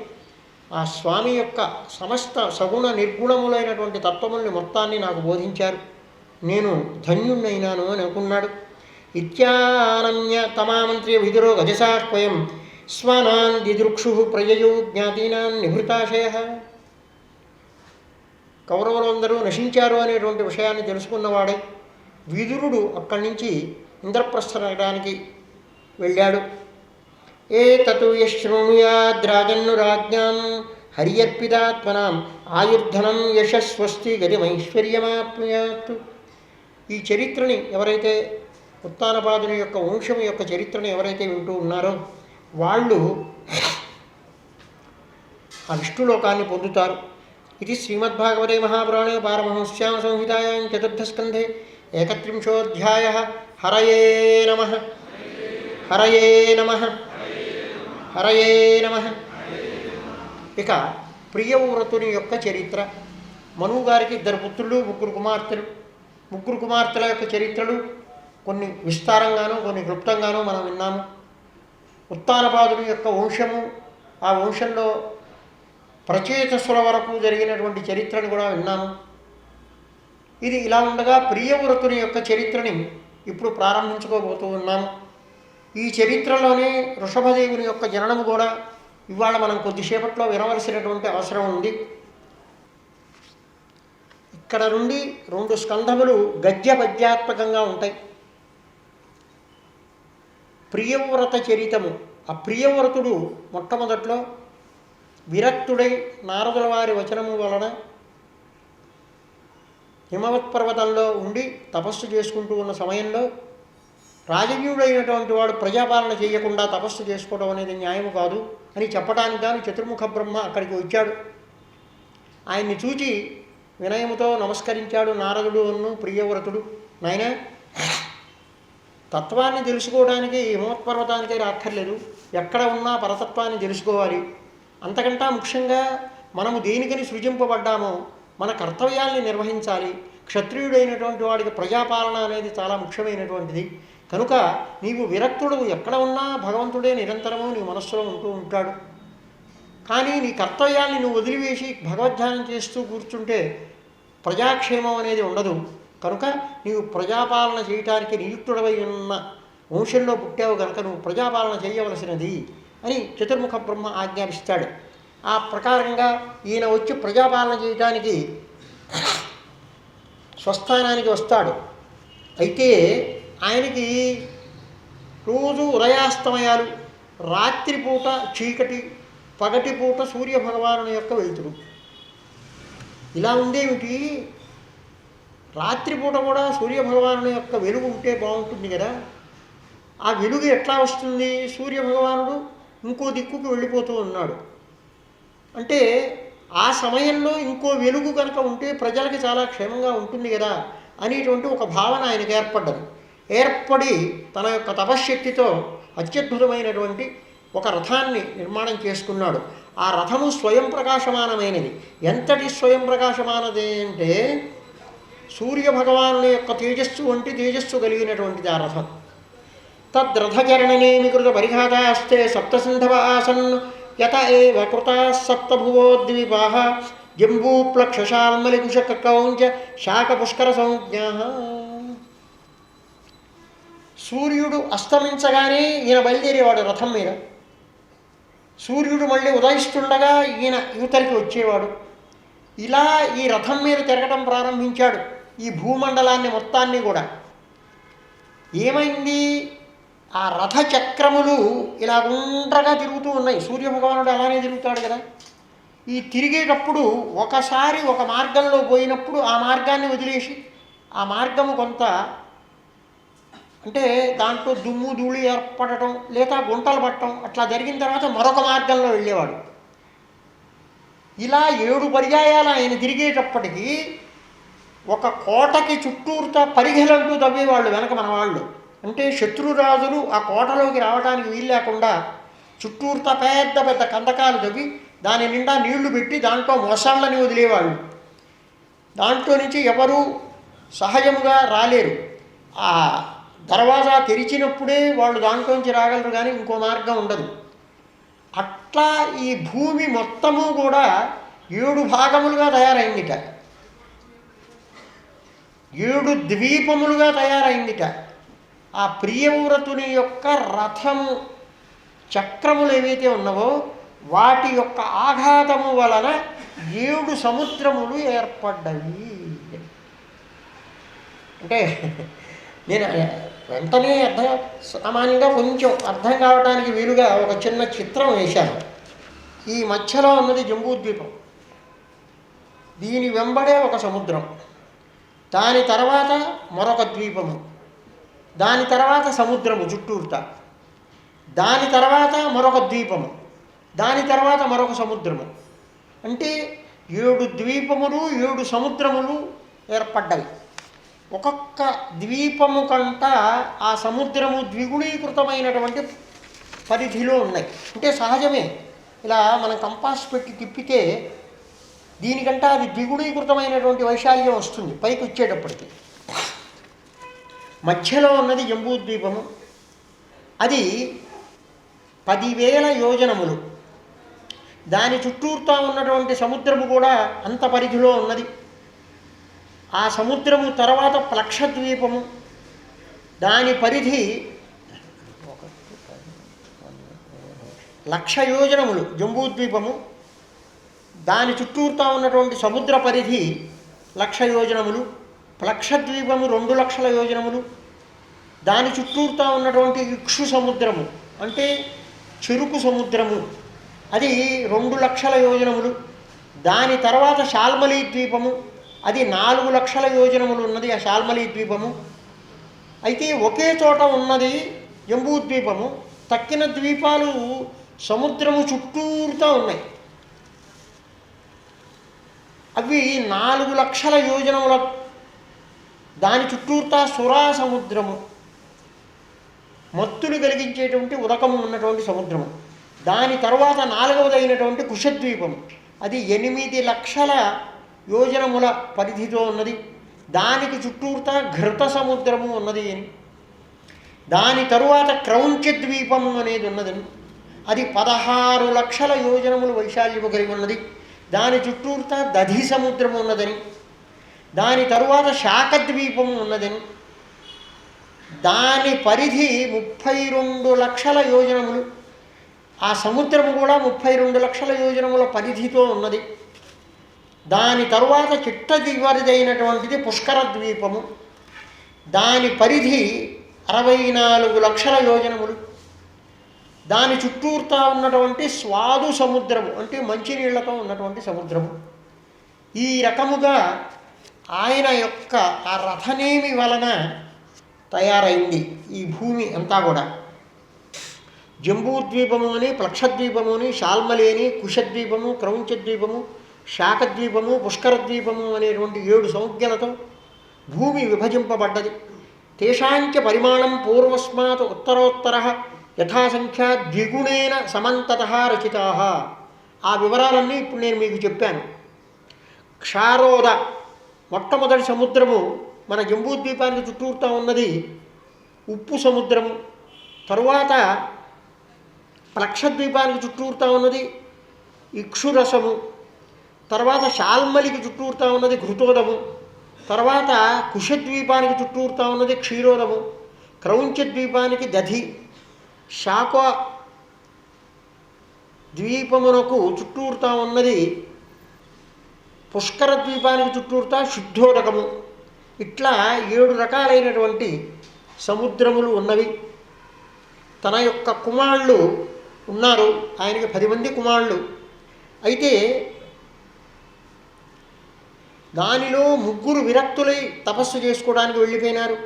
ఆ స్వామి యొక్క సమస్త సగుణ నిర్గుణములైనటువంటి తత్వముల్ని మొత్తాన్ని నాకు బోధించారు, నేను ధన్యుణ్ణైనాను అని అనుకున్నాడు. ఇత్యానన్య తమామంత్ర్య విదురో గజసాహ్వయం స్వనాన్ దిదృక్షు ప్రయయు జ్ఞాతీనాన్ నిభృతాశయ. కౌరవులందరూ నశించారు అనేటువంటి విషయాన్ని తెలుసుకున్నవాడై విదురుడు అక్కడి నుంచి ఇంద్రప్రస్థ నగరానికి వెళ్ళాడు. ఏతతు యశృణుయాద్రాజన్ను రాజ్ఞాం హరియర్పితాత్మనాం ఆయుర్ధనం యశస్వస్తి గతిమైశ్వర్యమాప్నుయాత్. ఈ చరిత్రని ఎవరైతే ఉత్తానపాదుని యొక్క వంశం యొక్క చరిత్రను ఎవరైతే వింటూ ఉన్నారో వాళ్ళు ఆ విష్ణులోకాన్ని పొందుతారు. ఇది శ్రీమద్భాగవతే మహాపురాణే పారమహంస్యాం సంహితాయాం చతుర్థస్కంధే 31వ హరయే నమః. హరయే నమః. హరయే నమః. ఇక ప్రియవ్రతుని యొక్క చరిత్ర. మనువు గారికి 2 పుత్రులు 3 కుమార్తెలు. 3 కుమార్తెల యొక్క చరిత్రలు కొన్ని విస్తారంగానూ కొన్ని క్లుప్తంగానూ మనం విన్నాము. ఉత్తానపాదుని యొక్క వంశము, ఆ వంశంలో ప్రచేతసుల వరకు జరిగినటువంటి చరిత్రను కూడా విన్నాము. ఇది ఇలా ఉండగా ప్రియవ్రతుని యొక్క చరిత్రని ఇప్పుడు ప్రారంభించుకోబోతూ ఉన్నాము. ఈ చరిత్రలోనే వృషభదేవుని యొక్క జననము కూడా ఇవాళ మనం కొద్దిసేపట్లో వినవలసినటువంటి అవసరం ఉంది. ఇక్కడ నుండి 2 స్కంధములు గద్య పద్యాత్మకంగా ఉంటాయి. ప్రియవ్రత చరితము. ఆ ప్రియవ్రతుడు మొట్టమొదట్లో విరక్తుడై నారదుల వారి వచనము వలన హిమవత్ పర్వతంలో ఉండి తపస్సు చేసుకుంటూ ఉన్న సమయంలో రాజకీయుడైనటువంటి వాడు ప్రజాపాలన చేయకుండా తపస్సు చేసుకోవడం అనేది న్యాయము కాదు అని చెప్పడానికి గాను చతుర్ముఖ బ్రహ్మ అక్కడికి వచ్చాడు. ఆయన్ని చూచి వినయముతో నమస్కరించాడు నారదుడు అను ప్రియవ్రతుడు. నాయన, తత్వాన్ని తెలుసుకోవడానికి హిమవత్పర్వతానికే రాక్కర్లేదు, ఎక్కడ ఉన్నా పరతత్వాన్ని తెలుసుకోవాలి. అంతకంటా ముఖ్యంగా మనము దేనికని సృజింపబడ్డామో మన కర్తవ్యాల్ని నిర్వహించాలి. క్షత్రియుడైనటువంటి వాడికి ప్రజాపాలన అనేది చాలా ముఖ్యమైనటువంటిది. కనుక నీవు విరక్తుడు, ఎక్కడ ఉన్నా భగవంతుడే నిరంతరము నీ మనస్సులో ఉంటూ ఉంటాడు. కానీ నీ కర్తవ్యాల్ని నువ్వు వదిలివేసి భగవద్ధ్యానం చేస్తూ కూర్చుంటే ప్రజాక్షేమం అనేది ఉండదు. కనుక నీవు ప్రజాపాలన చేయటానికి నియుక్తుడవై ఉన్న వంశంలో పుట్టావు కనుక నువ్వు ప్రజాపాలన చేయవలసినది అని చతుర్ముఖ బ్రహ్మ ఆజ్ఞాపిస్తాడు. ఆ ప్రకారంగా ఈయన వచ్చి ప్రజాపాలన చేయటానికి స్వస్థానానికి వస్తాడు. అయితే ఆయనకి రోజు ఉదయాస్తమయాలు, రాత్రిపూట చీకటి, పగటిపూట సూర్యభగవాను యొక్క వెలుతురు. ఇలా ఉండేమిటి, రాత్రిపూట కూడా సూర్యభగవాను యొక్క వెలుగు ఉంటే బాగుంటుంది కదా. ఆ వెలుగు ఎట్లా వస్తుంది? సూర్యభగవానుడు ఇంకో దిక్కుకు వెళ్ళిపోతూ ఉన్నాడు అంటే ఆ సమయంలో ఇంకో వెలుగు కనుక ఉంటే ప్రజలకి చాలా క్షేమంగా ఉంటుంది కదా అనేటువంటి ఒక భావన ఆయనకు ఏర్పడ్డది. ఏర్పడి తన యొక్క తపశ్శక్తితో అత్యద్భుతమైనటువంటి ఒక రథాన్ని నిర్మాణం చేసుకున్నాడు. ఆ రథము స్వయం ప్రకాశమానమైనది. ఎంతటి స్వయం ప్రకాశమానది అంటే సూర్యభగవాను యొక్క తేజస్సు వంటి తేజస్సు కలిగినటువంటిది ఆ రథం. తద్రథచరణనేమికృత పరిఘాతాస్తే సప్తసింధవ ఆసన్ యత ఏవ కృతా సప్తభువోద్వీపాః జంబూప్లక్షశాల్మలికుశకౌంచ శాఖపుష్కర సంజ్ఞా. సూర్యుడు అస్తమించగానే ఈయన బయలుదేరేవాడు రథం మీద. సూర్యుడు మళ్ళీ ఉదయిస్తుండగా ఈయన యువతలకి వచ్చేవాడు. ఇలా ఈ రథం మీద తిరగటం ప్రారంభించాడు ఈ భూమండలాన్ని మొత్తాన్ని కూడా. ఏమైంది? ఆ రథ చక్రములు ఇలా గుండ్రగా తిరుగుతూ ఉన్నాయి. సూర్యభగవానుడు అలానే తిరుగుతాడు కదా. ఈ తిరిగేటప్పుడు ఒకసారి ఒక మార్గంలో పోయినప్పుడు ఆ మార్గాన్ని వదిలేసి ఆ మార్గము కొంత అంటే దాంట్లో దుమ్ము ధూళి ఏర్పడటం లేదా గుంటలు పట్టడం అట్లా జరిగిన తర్వాత మరొక మార్గంలో వెళ్ళేవాడు. ఇలా 7 పర్యాయాలు ఆయన తిరిగేటప్పటికీ ఒక కోటకి చుట్టూరుతా పరిఘలంటూ తవ్వేవాళ్ళు వెనక మన వాళ్ళు. అంటే శత్రురాజులు ఆ కోటలోకి రావడానికి వీలు లేకుండా చుట్టూరుతా పెద్ద పెద్ద కందకాలు తవ్వి దాని నిండా నీళ్లు పెట్టి దాంట్లో మొసళ్ళని వదిలేవాళ్ళు. దాంట్లో నుంచి ఎవరు సహజముగా రాలేరు. ఆ దర్వాజా తెరిచినప్పుడే వాళ్ళు దాంట్లోంచి రాగలరు, కానీ ఇంకో మార్గం ఉండదు. అట్లా ఈ భూమి మొత్తము కూడా 7 భాగములుగా తయారైందిట, 7 ద్వీపములుగా తయారైందిట. ఆ ప్రియవ్రతుని యొక్క రథము చక్రములు ఏవైతే ఉన్నవో వాటి యొక్క ఆఘాతము వలన 7 సముద్రములు ఏర్పడ్డవి. అంటే నేను వెంటనే సామాన్యంగా కొంచెం అర్థం కావడానికి వీలుగా ఒక చిన్న చిత్రం వేశాను. ఈ మధ్యలో ఉన్నది జంబూద్వీపం, దీని వెంబడే ఒక సముద్రం, దాని తర్వాత మరొక ద్వీపము, దాని తర్వాత సముద్రము చుట్టూరుతా, దాని తర్వాత మరొక ద్వీపము, దాని తర్వాత మరొక సముద్రము. అంటే 7 ద్వీపములు 7 సముద్రములు ఏర్పడ్డాయి. ఒక్కొక్క ద్వీపము కంట ఆ సముద్రము ద్విగుణీకృతమైనటువంటి పరిధిలో ఉన్నాయి. అంటే సహజమే, ఇలా మనం కంపాస్ పెట్టి తిప్పితే దీనికంటే అది ద్విగుణీకృతమైనటువంటి వైశాల్యం వస్తుంది పైకి వచ్చేటప్పటికి. మధ్యలో ఉన్నది జంబూద్వీపము. అది 10,000 యోజనములు. దాని చుట్టూరుతా ఉన్నటువంటి సముద్రము కూడా అంత పరిధిలో ఉన్నది. ఆ సముద్రము తర్వాత ప్లక్షద్వీపము, దాని పరిధి 1,00,000 యోజనములు. జంబూద్వీపము దాని చుట్టూరుతా ఉన్నటువంటి సముద్ర పరిధి 1,00,000 యోజనములు. ప్లక్షద్వీపము 2,00,000 యోజనములు. దాని చుట్టూరుతా ఉన్నటువంటి ఇక్షు సముద్రము అంటే చెరుకు సముద్రము, అది 2,00,000 యోజనములు. దాని తర్వాత శాల్మలి ద్వీపము, అది 4,00,000 యోజనములు ఉన్నది ఆ శాల్మలి ద్వీపము. అయితే ఒకే చోట ఉన్నది జంబూద్వీపము. తక్కిన ద్వీపాలు సముద్రము చుట్టూరుతా ఉన్నాయి. అవి 4,00,000 యోజనముల. దాని చుట్టూరుతా సురా సముద్రము, మత్తులు కలిగించేటువంటి ఉదకము ఉన్నటువంటి సముద్రము. దాని తర్వాత 4వది అయినటువంటి కుశద్వీపము, అది 8,00,000 యోజనముల పరిధితో ఉన్నది. దానికి చుట్టూరుతా ఘృత సముద్రము ఉన్నది అని. దాని తరువాత క్రౌంచ ద్వీపము అనేది ఉన్నదని, అది 16,00,000 యోజనములు వైశాల్యము కలిగి ఉన్నది. దాని చుట్టూరుతా దధి సముద్రము ఉన్నదని. దాని తరువాత శాఖద్వీపము ఉన్నదని. దాని పరిధి 32,00,000 యోజనములు. ఆ సముద్రము కూడా 32,00,000 యోజనముల పరిధితో ఉన్నది. దాని తరువాత చిట్ట చివరిదైనటువంటిది పుష్కర ద్వీపము. దాని పరిధి 64,00,000 యోజనములు. దాని చుట్టూరుతా ఉన్నటువంటి స్వాదు సముద్రము అంటే మంచినీళ్లతో ఉన్నటువంటి సముద్రము. ఈ రకముగా ఆయన యొక్క ఆ రథనేమి వలన తయారైంది ఈ భూమి అంతా కూడా. జంబూద్వీపము అని, ప్లక్షద్వీపము అని, శాల్మలి అని, కుశద్వీపము, క్రౌంచద్వీపము, శాఖద్వీపము, పుష్కరద్వీపము అనేటువంటి 7 సంజ్ఞలతో భూమి విభజింపబడ్డది. తేషాంచ పరిమాణం పూర్వస్మాత్ ఉత్తరోత్తర యథాసంఖ్యా ద్విగుణేన సమంతతః రచితాః. ఆ వివరాలన్నీ ఇప్పుడు నేను మీకు చెప్పాను. క్షారోద మొట్టమొదటి సముద్రము మన జంబూద్వీపానికి చుట్టూరుతా ఉన్నది ఉప్పు సముద్రము. తరువాత ప్లక్షద్వీపానికి చుట్టూరుతా ఉన్నది ఇక్షురసము. తర్వాత శాల్మలికి చుట్టూరుతా ఉన్నది ఘృతోదము. తర్వాత కుశద్వీపానికి చుట్టూరుతా ఉన్నది క్షీరోదము. క్రౌంచ ద్వీపానికి దధి. శాఖ ద్వీపమునకు చుట్టూరుతా ఉన్నది పుష్కర ద్వీపానికి చుట్టూరుతా శుద్ధోదకము. ఇట్లా 7 రకాలైనటువంటి సముద్రములు ఉన్నవి. తన యొక్క కుమారులు ఉన్నారు, ఆయనకి 10 మంది కుమారులు. అయితే దానిలో 3 విరక్తులై తపస్సు చేసుకోవడానికి వెళ్ళిపోయినారు.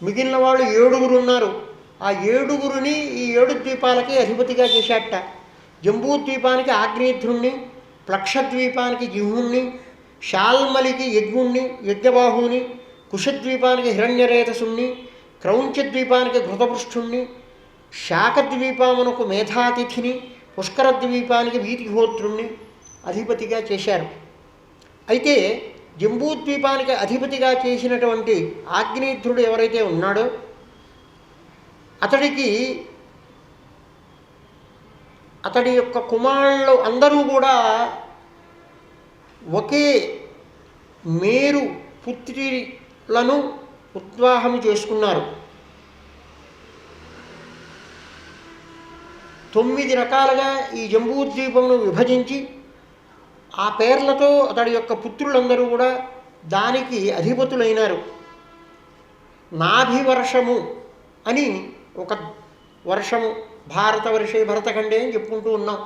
మిగిలిన వాళ్ళు 7 ఉన్నారు. ఆ 7 ఈ 7 ద్వీపాలకి అధిపతిగా చేశాట. జంబూద్వీపానికి ఆగ్నేయుధ్రుణ్ణి, ప్లక్షద్వీపానికి జిహ్వుణ్ణి, శాల్మలికి యజ్ఞుణ్ణి యజ్ఞబాహుని, కుశద్వీపానికి హిరణ్యరేతసుణ్ణి, క్రౌంచద్వీపానికి ఘృతపృష్ఠుణ్ణి, శాఖద్వీపమునకు మేధాతిథిని, పుష్కరద్వీపానికి వీతిహోత్రుణ్ణి అధిపతిగా చేశారు. అయితే జంబూద్వీపానికి అధిపతిగా చేసినటువంటి ఆగ్నేయుధ్రుడు ఎవరైతే ఉన్నాడో అతడి యొక్క కుమారులు అందరూ కూడా ఒకే మేరు పుత్రులను ఉద్వాహం చేసుకున్నారు. 9 రకాలుగా ఈ జంబూద్వీపమును విభజించి ఆ పేర్లతో అతడి యొక్క పుత్రులందరూ కూడా దానికి అధిపతులైనారు. నాభివర్షము అని ఒక వర్షము, భారతవర్షే భరతఖండే అని చెప్పుకుంటూ ఉన్నాం.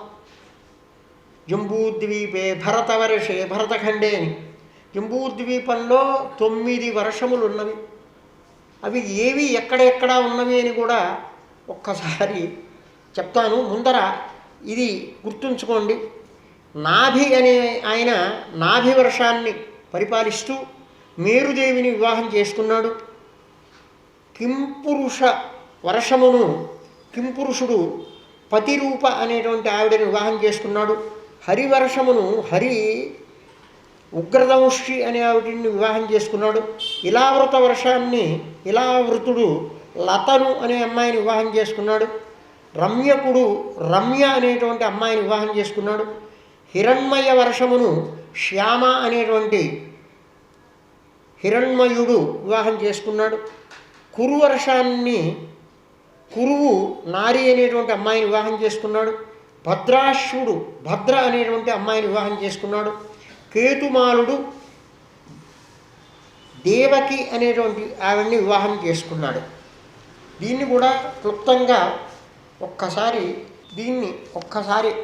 జంబూద్వీపే భరతవర్షే భరతఖండే అని. జంబూద్వీపంలో 9 వర్షములు ఉన్నవి. అవి ఏవి ఎక్కడెక్కడ ఉన్నవి అని కూడా ఒక్కసారి చెప్తాను. ముందర ఇది గుర్తుంచుకోండి. నాభి అనే ఆయన నాభి వర్షాన్ని పరిపాలిస్తూ మేరుదేవిని వివాహం చేసుకున్నాడు. కింపురుష వర్షమును కింపురుషుడు పతిరూప అనేటువంటి ఆవిడని వివాహం చేసుకున్నాడు. హరివర్షమును హరి ఉగ్రదంషి అనే ఆవిడిని వివాహం చేసుకున్నాడు. ఇలావృత వర్షాన్ని ఇలావృతుడు లతను అనే అమ్మాయిని వివాహం చేసుకున్నాడు. రమ్యకుడు రమ్య అనేటువంటి అమ్మాయిని వివాహం చేసుకున్నాడు. హిరణ్మయ వర్షమును శ్యామ అనేటువంటి హిరణ్మయుడు వివాహం చేసుకున్నాడు. కురువర్షాన్ని కురువు నారి అనేటువంటి అమ్మాయిని వివాహం చేసుకున్నాడు. భద్రాశ్వుడు భద్ర అనేటువంటి అమ్మాయిని వివాహం చేసుకున్నాడు. కేతుమాలుడు దేవకి అనేటువంటి ఆవిడ్ని వివాహం చేసుకున్నాడు. దీన్ని కూడా క్లుప్తంగా ఒక్కసారి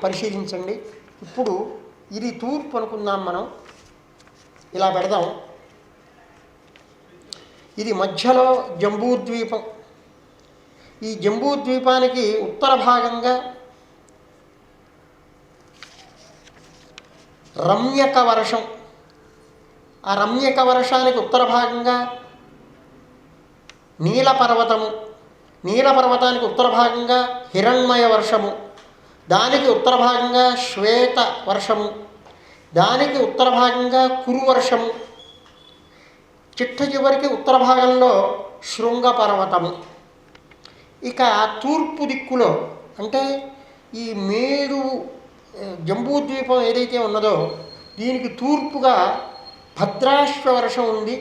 పరిశీలించండి. ఇప్పుడు ఇది తూర్పు అనుకుందాం, మనం ఇలా పెడదాం. ఇది మధ్యలో జంబూద్వీపం. ఈ జంబూద్వీపానికి ఉత్తర భాగంగా రమ్యక వర్షం, ఆ రమ్యక వర్షానికి ఉత్తర భాగంగా నీలపర్వతము, నీలపర్వతానికి ఉత్తర భాగంగా హిరణ్మయ వర్షము, దానికి ఉత్తర భాగంగా శ్వేత వర్షము, దానికి ఉత్తర భాగంగా కురువర్షము, చిట్ట చివరికి ఉత్తర భాగంలో శృంగపర్వతము. ఇక తూర్పు దిక్కులో అంటే ఈ మేరు జంబూద్వీపం ఏదైతే ఉన్నదో దీనికి తూర్పుగా భద్రాశ్వ వర్షం ఉంది.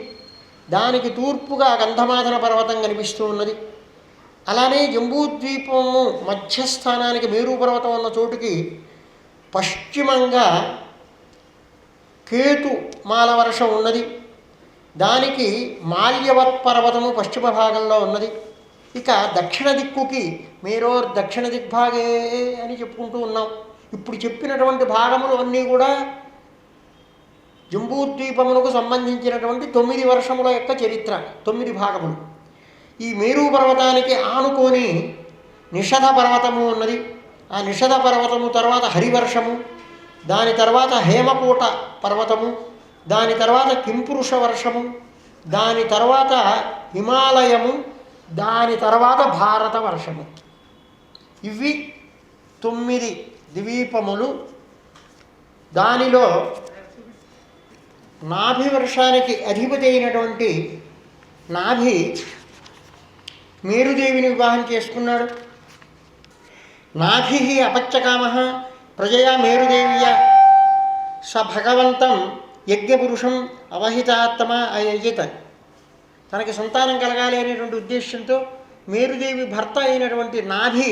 దానికి తూర్పుగా గంధమాదన పర్వతం కనిపిస్తూ ఉన్నది. అలానే జంబూద్వీపము మధ్యస్థానానికి మేరు పర్వతం ఉన్న చోటుకి పశ్చిమంగా కేతుమాల వర్షం ఉన్నది. దానికి మాల్యవత్ పర్వతము పశ్చిమ భాగంలో ఉన్నది. ఇక దక్షిణ దిక్కుకి మేరోర్ దక్షిణ దిగ్భాగే అని చెప్పుకుంటూ ఉన్నాం. ఇప్పుడు చెప్పినటువంటి భాగములు అన్నీ కూడా జంబూద్వీపమునకు సంబంధించినటువంటి 9 వర్షముల యొక్క చరిత్ర, 9 భాగములు. ఈ మేరు పర్వతానికి ఆనుకొని నిషధ పర్వతము ఉన్నది. ఆ నిషధ పర్వతము తర్వాత హరివర్షము, దాని తర్వాత హేమకూట పర్వతము, దాని తర్వాత కింపురుష వర్షము, దాని తర్వాత హిమాలయము, దాని తర్వాత భారత వర్షము. ఇవి 9 ద్వీపములు. దానిలో నాభి వర్షానికి అధిపతి అయినటువంటి నాభి మేరుదేవిని వివాహం చేసుకున్నాడు. నాభి అపత్యకామ ప్రజయా మేరుదేవియ స భగవంతం యజ్ఞపురుషం అవహితాత్మ అయజిత. తనకి సంతానం కలగాలి అనేటువంటి ఉద్దేశంతో మేరుదేవి భర్త అయినటువంటి నాభి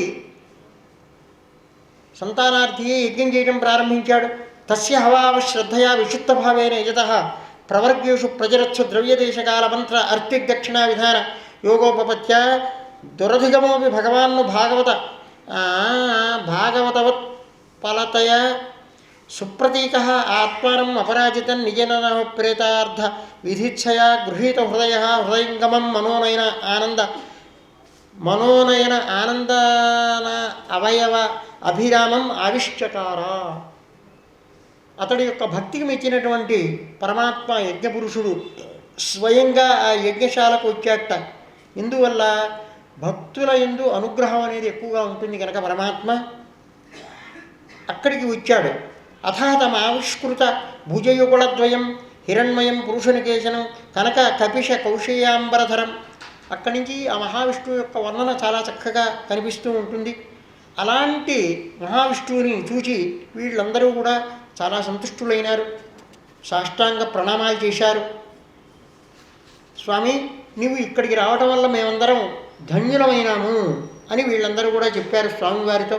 సంతానార్థియే యజ్ఞం చేయడం ప్రారంభించాడు. తస్య హవావ శ్రద్ధయా విశుద్ధభావేన యజతః ప్రవర్గేషు ప్రజరత్సు ద్రవ్యదేశకాల మంత్ర అర్తిదక్షిణా విధాన యోగోపపత్య దురధిగమోపి భగవాన్ను భాగవతవత్ ఫలతయ సుప్రతీక ఆత్మానం అపరాజితం నిజన ప్రేతార్థ విధిత్సయా గృహీత హృదయంగమం మనోనయన ఆనందన అవయవ అభిరామం ఆవిష్చకార. అతడి యొక్క భక్తికి మెచ్చినటువంటి పరమాత్మ యజ్ఞపురుషుడు స్వయంగా ఆ యజ్ఞశాలకు వచ్చాట. ఇందువల్ల భక్తుల యందు అనుగ్రహం అనేది ఎక్కువగా ఉంటుంది కనుక పరమాత్మ అక్కడికి వచ్చాడు. అథ తమ ఆవిష్కృత భుజయుగుళద్వయం హిరణ్మయం పురుషనికేశనం కనక కపిష కౌశేయాంబరధరం. అక్కడి నుంచి ఆ మహావిష్ణువు యొక్క వర్ణన చాలా చక్కగా కనిపిస్తూ ఉంటుంది. అలాంటి మహావిష్ణువుని చూచి వీళ్ళందరూ కూడా చాలా సంతుష్టులైనారు, సాష్టాంగ ప్రణామాలు చేశారు. స్వామి, నువ్వు ఇక్కడికి రావటం వల్ల మేమందరం ధన్యులమైనాము అని వీళ్ళందరూ కూడా చెప్పారు స్వామివారితో.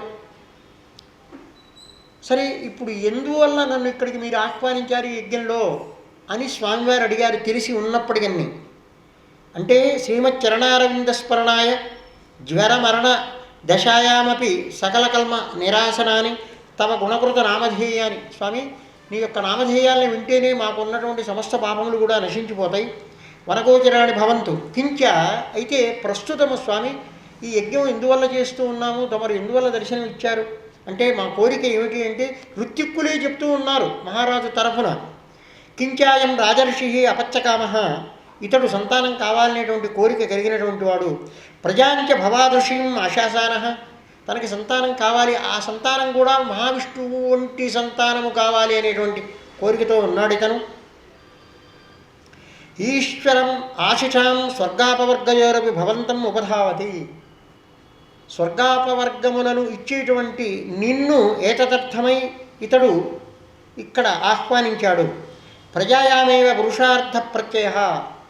సరే, ఇప్పుడు ఎందువల్ల నన్ను ఇక్కడికి మీరు ఆహ్వానించారు యజ్ఞంలో అని స్వామివారు అడిగారు. తెలిసి ఉన్నప్పటికీ అంటే శ్రీమచ్చరణారవింద స్మరణాయ జ్వరమరణ దశాయామపి సకల కల్మ నిరాసనాన్ని తమ గుణకృత నామధేయాన్ని. స్వామి, నీ యొక్క నామధేయాల్ని వింటేనే మాకున్నటువంటి సమస్త పాపములు కూడా నశించిపోతాయి. వనగోచరాన్ని భవంతు కించ. అయితే ప్రస్తుతము స్వామి ఈ యజ్ఞం ఎందువల్ల చేస్తూ ఉన్నాము, తమరు ఎందువల్ల దర్శనం ఇచ్చారు అంటే మా కోరిక ఏమిటి అంటే ఋత్విక్కులే చెప్తూ ఉన్నారు మహారాజు తరఫున. కించాయం రాజర్షి అపత్యకామ, ఇతడు సంతానం కావాలనేటువంటి కోరిక కలిగినటువంటి వాడు. ప్రజాంచ భవాదృషిం ఆశాసాన, తనకి సంతానం కావాలి, ఆ సంతానం కూడా మహావిష్ణువు వంటి సంతానము కావాలి అనేటువంటి కోరికతో ఉన్నాడు ఇతను. ఈశ్వరం ఆశిషాం స్వర్గాపవర్గయోరపి భవంతం ఉపధావతి. స్వర్గాపవర్గములను ఇచ్చేటువంటి నిన్ను ఏతదర్థమై ఇతడు ఇక్కడ ఆహ్వానించాడు. ప్రజాయామేవ పురుషార్థ ప్రత్యయ,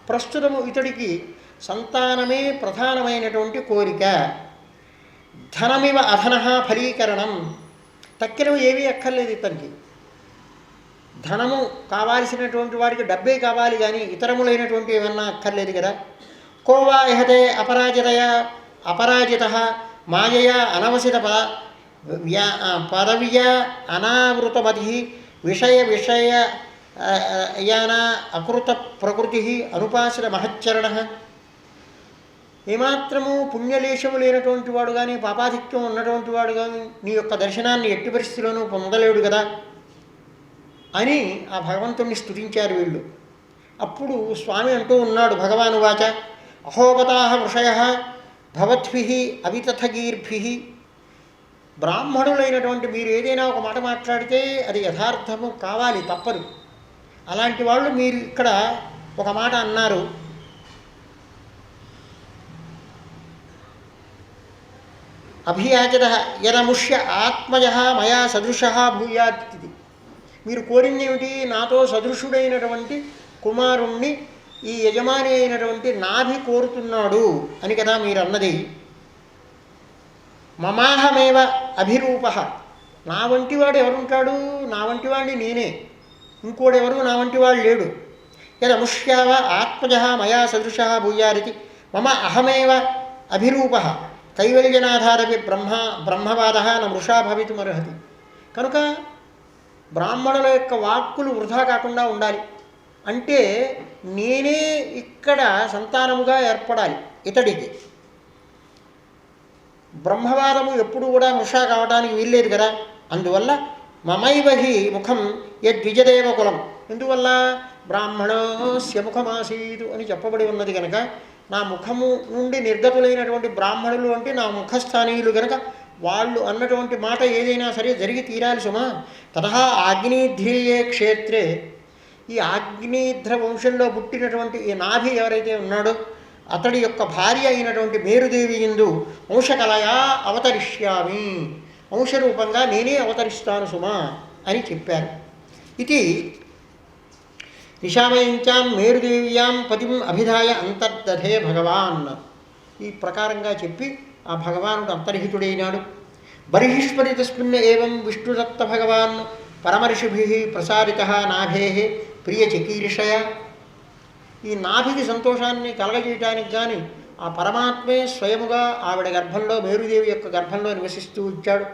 ప్రస్తుతము ఇతడికి సంతానమే ప్రధానమైనటువంటి కోరిక. ధనమివ అధనః ఫలీకరణం, తక్కినవి ఏవీ అక్కర్లేదు ఇతనికి. ధనము కావాల్సినటువంటి వాడికి డబ్బే కావాలి కానీ ఇతరములైనటువంటి ఏమన్నా అక్కర్లేదు కదా. కోవా ఇహతే అపరాజిత మాయయా అనవసిత పదవ్య అనావృతమతి విషయాన అకృత ప్రకృతి అనుపాసన మహచ్చరణ. ఏమాత్రము పుణ్యలేశము లేనటువంటి వాడు కానీ పాపాధిక్యం ఉన్నటువంటి వాడు కానీ నీ యొక్క దర్శనాన్ని ఎట్టి పరిస్థితిలోనూ పొందలేడు కదా అని ఆ భగవంతుణ్ణి స్తుతించారు వీళ్ళు. అప్పుడు స్వామి అంటూ ఉన్నాడు, భగవానువాచ అహోపతాహ వృషయ భవద్భిః అవితథగీర్భిః. బ్రాహ్మణులైనటువంటి మీరు ఏదైనా ఒక మాట మాట్లాడితే అది యథార్థము కావాలి, తప్పదు. అలాంటి వాళ్ళు మీరు ఇక్కడ ఒక మాట అన్నారు. అభియాచద యదముష్య ఆత్మజ మయా సదృశ భూయాత్. మీరు కోరింది ఏమిటి? నాతో సదృశుడైనటువంటి కుమారుణ్ణి ఈ యజమాని అయినటువంటి నాభి కోరుతున్నాడు అని కదా మీరు అన్నది. మమాహమేవ అభిరూప, నా వంటివాడు ఎవరుంటాడు? నా వంటివాడిని నేనే, ఇంకోడెవరు నా వంటివాడు లేడు. యదముష్యావ ఆత్మజ మయా సదృశ భూయారితి మమ అహమేవ అభిరూప కైవల్యనాథాదపి బ్రహ్మవాద నమృషా భవితుమర్హతి. కనుక బ్రాహ్మణుల యొక్క వాక్కులు వృధా కాకుండా ఉండాలి అంటే నేనే ఇక్కడ సంతానముగా ఏర్పడాలి ఇతడికి. బ్రహ్మవాదము ఎప్పుడు కూడా మృషా కావడానికి వీల్లేదు కదా. అందువల్ల మమైవహి ముఖం యద్విజదేవ కులం, ఎందువల్ల బ్రాహ్మణోస్య ముఖమాసీదు అని చెప్పబడి ఉన్నది కనుక నా ముఖము నుండి నిర్గతులైనటువంటి బ్రాహ్మణులు అంటే నా ముఖస్థానీయులు కనుక వాళ్ళు అన్నటువంటి మాట ఏదైనా సరే జరిగి తీరాలి సుమా. తతహా ఆగ్నేధ్యేయే క్షేత్రే, ఈ ఆగ్నేధ్ర వంశంలో పుట్టినటువంటి ఈ నాభి ఎవరైతే ఉన్నాడో అతడి యొక్క భార్య అయినటువంటి మేరుదేవి యందు వంశకలయా అవతరిష్యామి, వంశరూపంగా నేనే అవతరిస్తాను సుమా అని చెప్పారు. ఇది నిశామయంచాం మేరుదేవ్యాం పతిం అభిధాయ అంతర్దధే భగవాన్. ఈ ప్రకారంగా చెప్పి ఆ భగవానుడు అంతర్హితుడైనాడు. బర్హిష్పరి తస్మిన్ ఏవం విష్ణుదత్త భగవాన్ పరమర్షిభి ప్రసారిత నాభే ప్రియచకీర్షయ. ఈ నాభికి సంతోషాన్ని కలగజేయటానికి కానీ ఆ పరమాత్మే స్వయముగా ఆవిడ గర్భంలో, మేరుదేవి యొక్క గర్భంలో నివసిస్తూ వచ్చాడు.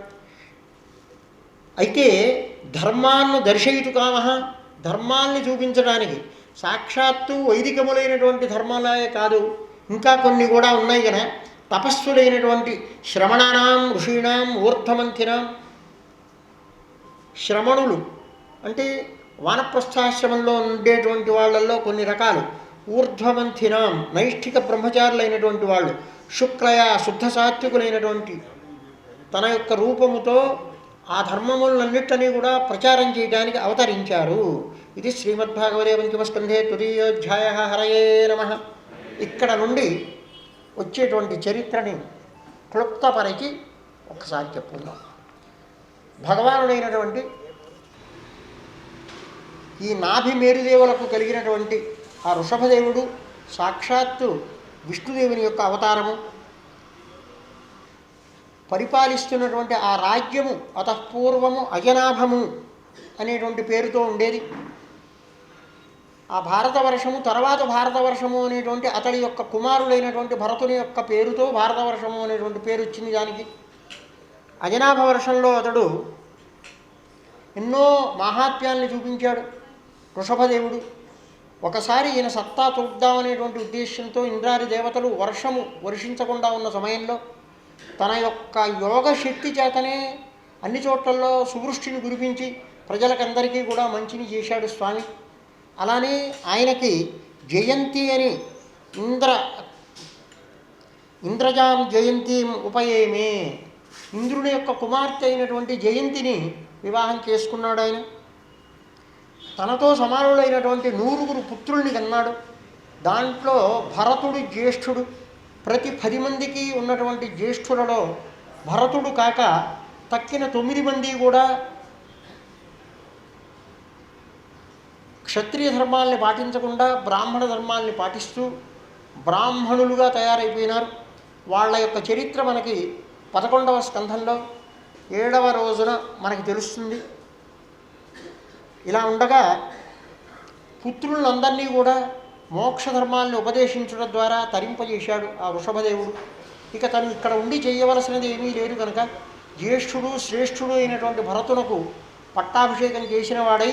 అయితే ధర్మాన్ని దర్శయితు కామః, ధర్మాల్ని చూపించడానికి సాక్షాత్తు వైదికములైనటువంటి ధర్మాలే కాదు, ఇంకా కొన్ని కూడా ఉన్నాయి కదా. తపస్సులైనటువంటి శ్రమణానాం ఋషీణాం ఊర్ధ్వమంథినాం, శ్రమణులు అంటే వానప్రస్థాశ్రమంలో ఉండేటువంటి వాళ్ళల్లో కొన్ని రకాలు, ఊర్ధ్వమంథినాం నైష్ఠిక బ్రహ్మచారులైనటువంటి వాళ్ళు, శుక్లయ శుద్ధ సాత్వికులైనటువంటి తన యొక్క రూపముతో ఆ ధర్మములన్నిటినీ కూడా ప్రచారం చేయడానికి అవతరించారు. ఇది శ్రీమద్భాగవతే పంచమస్కంధే తృతీయోధ్యాయ. హరయే నమః. ఇక్కడ నుండి వచ్చేటువంటి చరిత్రని క్లుప్తపరిచి ఒకసారి చెప్పుకుందాం. భగవానుడైనటువంటి ఈ నాభి మేరుదేవులకు కలిగినటువంటి ఆ వృషభదేవుడు సాక్షాత్తు విష్ణుదేవుని యొక్క అవతారము. పరిపాలిస్తున్నటువంటి ఆ రాజ్యము అతఃపూర్వము అజనాభము అనేటువంటి పేరుతో ఉండేది. ఆ భారతవర్షము తర్వాత భారతవర్షము అనేటువంటి అతడి యొక్క కుమారుడైనటువంటి భరతుని యొక్క పేరుతో భారతవర్షము అనేటువంటి పేరు వచ్చింది దానికి. అజనాభ వర్షంలో అతడు ఎన్నో మహాత్మ్యాల్ని చూపించాడు వృషభదేవుడు. ఒకసారి ఈయన సత్తా చూద్దామనేటువంటి ఉద్దేశంతో ఇంద్రాది దేవతలు వర్షము వర్షించకుండా ఉన్న సమయంలో తన యొక్క యోగ శక్తి చేతనే అన్ని చోట్లలో సువృష్టిని కురిపించి ప్రజలకందరికీ కూడా మంచిని చేశాడు స్వామి. అలానే ఆయనకి జయంతి అని ఇంద్రజాం జయంతిం ఉపయేమే, ఇంద్రుని యొక్క కుమార్తె అయినటువంటి జయంతిని వివాహం చేసుకున్నాడు ఆయన. తనతో సమానులైనటువంటి 100 పుత్రుల్ని కన్నాడు. దాంట్లో భరతుడు జ్యేష్ఠుడు. ప్రతి 10 మందికి ఉన్నటువంటి జ్యేష్ఠులలో భరతుడు కాక తక్కిన 9 మంది కూడా క్షత్రియ ధర్మాల్ని పాటించకుండా బ్రాహ్మణ ధర్మాల్ని పాటిస్తూ బ్రాహ్మణులుగా తయారైపోయినారు. వాళ్ళ యొక్క చరిత్ర మనకి 11వ స్కంధంలో 7వ రోజున మనకి తెలుస్తుంది. ఇలా ఉండగా పుత్రులందరినీ కూడా మోక్ష ధర్మాల్ని ఉపదేశించడం ద్వారా తరింపజేశాడు ఆ వృషభదేవుడు. ఇక తను ఇక్కడ ఉండి చేయవలసినది ఏమీ లేదు కనుక జ్యేష్ఠుడు శ్రేష్ఠుడు అయినటువంటి భరతునకు పట్టాభిషేకం చేసిన వాడై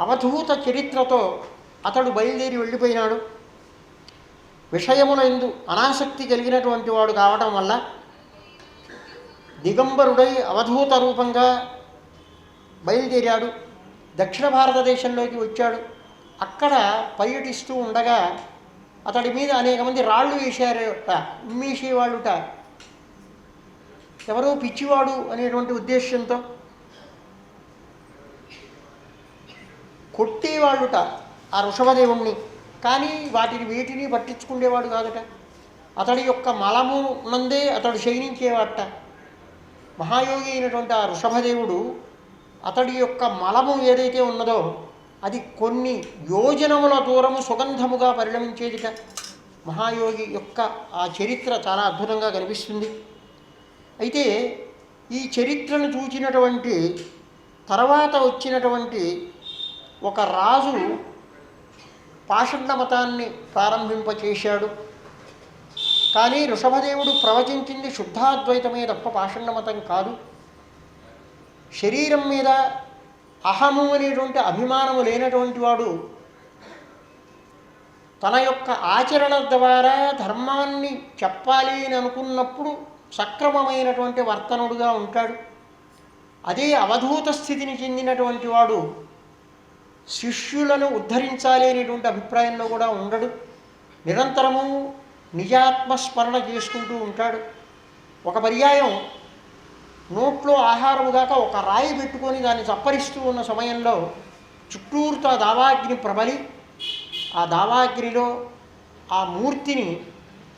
అవధూత చరిత్రతో అతడు బయలుదేరి వెళ్ళిపోయినాడు. విషయముల యందు అనాసక్తి కలిగినటువంటి వాడు కావటం వల్ల దిగంబరుడై అవధూత రూపంగా బయలుదేరాడు. దక్షిణ భారతదేశంలోకి వచ్చాడు. అక్కడ పర్యటిస్తూ ఉండగా అతడి మీద అనేక మంది రాళ్ళు వేశారట, ఉమ్మేసేవాళ్ళుట. ఎవరో పిచ్చివాడు అనేటువంటి ఉద్దేశ్యంతో కొట్టేవాళ్ళుట ఆ వృషభదేవుణ్ణి. కానీ వేటిని పట్టించుకునేవాడు కాదట. అతడి యొక్క మలము నందే అతడు శయనించేవాట. మహాయోగి అయినటువంటి ఆ వృషభదేవుడు అతడి యొక్క మలము ఏదైతే ఉన్నదో అది కొన్ని యోజనముల దూరము సుగంధముగా పరిణమించేదిట. మహాయోగి యొక్క ఆ చరిత్ర చాలా అద్భుతంగా కనిపిస్తుంది. అయితే ఈ చరిత్రను చూచినటువంటి తర్వాత వచ్చినటువంటి ఒక రాజు పాషండ మతాన్ని ప్రారంభింపచేశాడు. కానీ వృషభదేవుడు ప్రవచించింది శుద్ధాద్వైతమే తప్ప పాషండ మతం కాదు. శరీరం మీద అహము అనేటువంటి అభిమానము లేనటువంటి వాడు తన యొక్క ఆచరణ ద్వారా ధర్మాన్ని చెప్పాలి అని అనుకున్నప్పుడు సక్రమమైనటువంటి వర్తనుడుగా ఉంటాడు. అదే అవధూత స్థితిని చెందినటువంటి వాడు శిష్యులను ఉద్ధరించాలి అనేటువంటి అభిప్రాయంలో కూడా ఉండడు. నిరంతరము నిజాత్మస్మరణ చేసుకుంటూ ఉంటాడు. ఒక పర్యాయం నోట్లో ఆహారము దాకా ఒక రాయి పెట్టుకొని దాన్ని చప్పరిస్తూ ఉన్న సమయంలో చుట్టూరుతో దావాగ్ని ప్రబలి ఆ దావాగ్నిలో ఆ మూర్తిని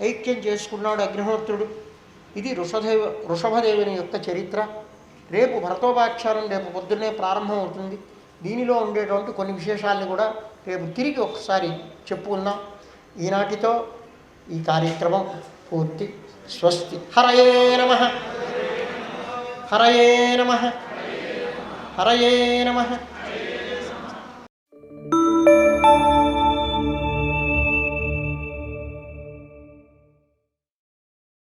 ఐక్యం చేసుకున్నాడు అగ్నిహోత్రుడు. ఇది వృషభదేవుని యొక్క చరిత్ర. రేపు భరతోపాఖ్యానం రేపు పొద్దున్నే ప్రారంభం అవుతుంది. దీనిలో ఉండేటువంటి కొన్ని విశేషాలను కూడా రేపు తిరిగి ఒకసారి చెప్పుకుందాం. ఈనాటితో ఈ కార్యక్రమం పూర్తి. స్వస్తి. హరయే నమః. హరయే నమః. హరయే నమః.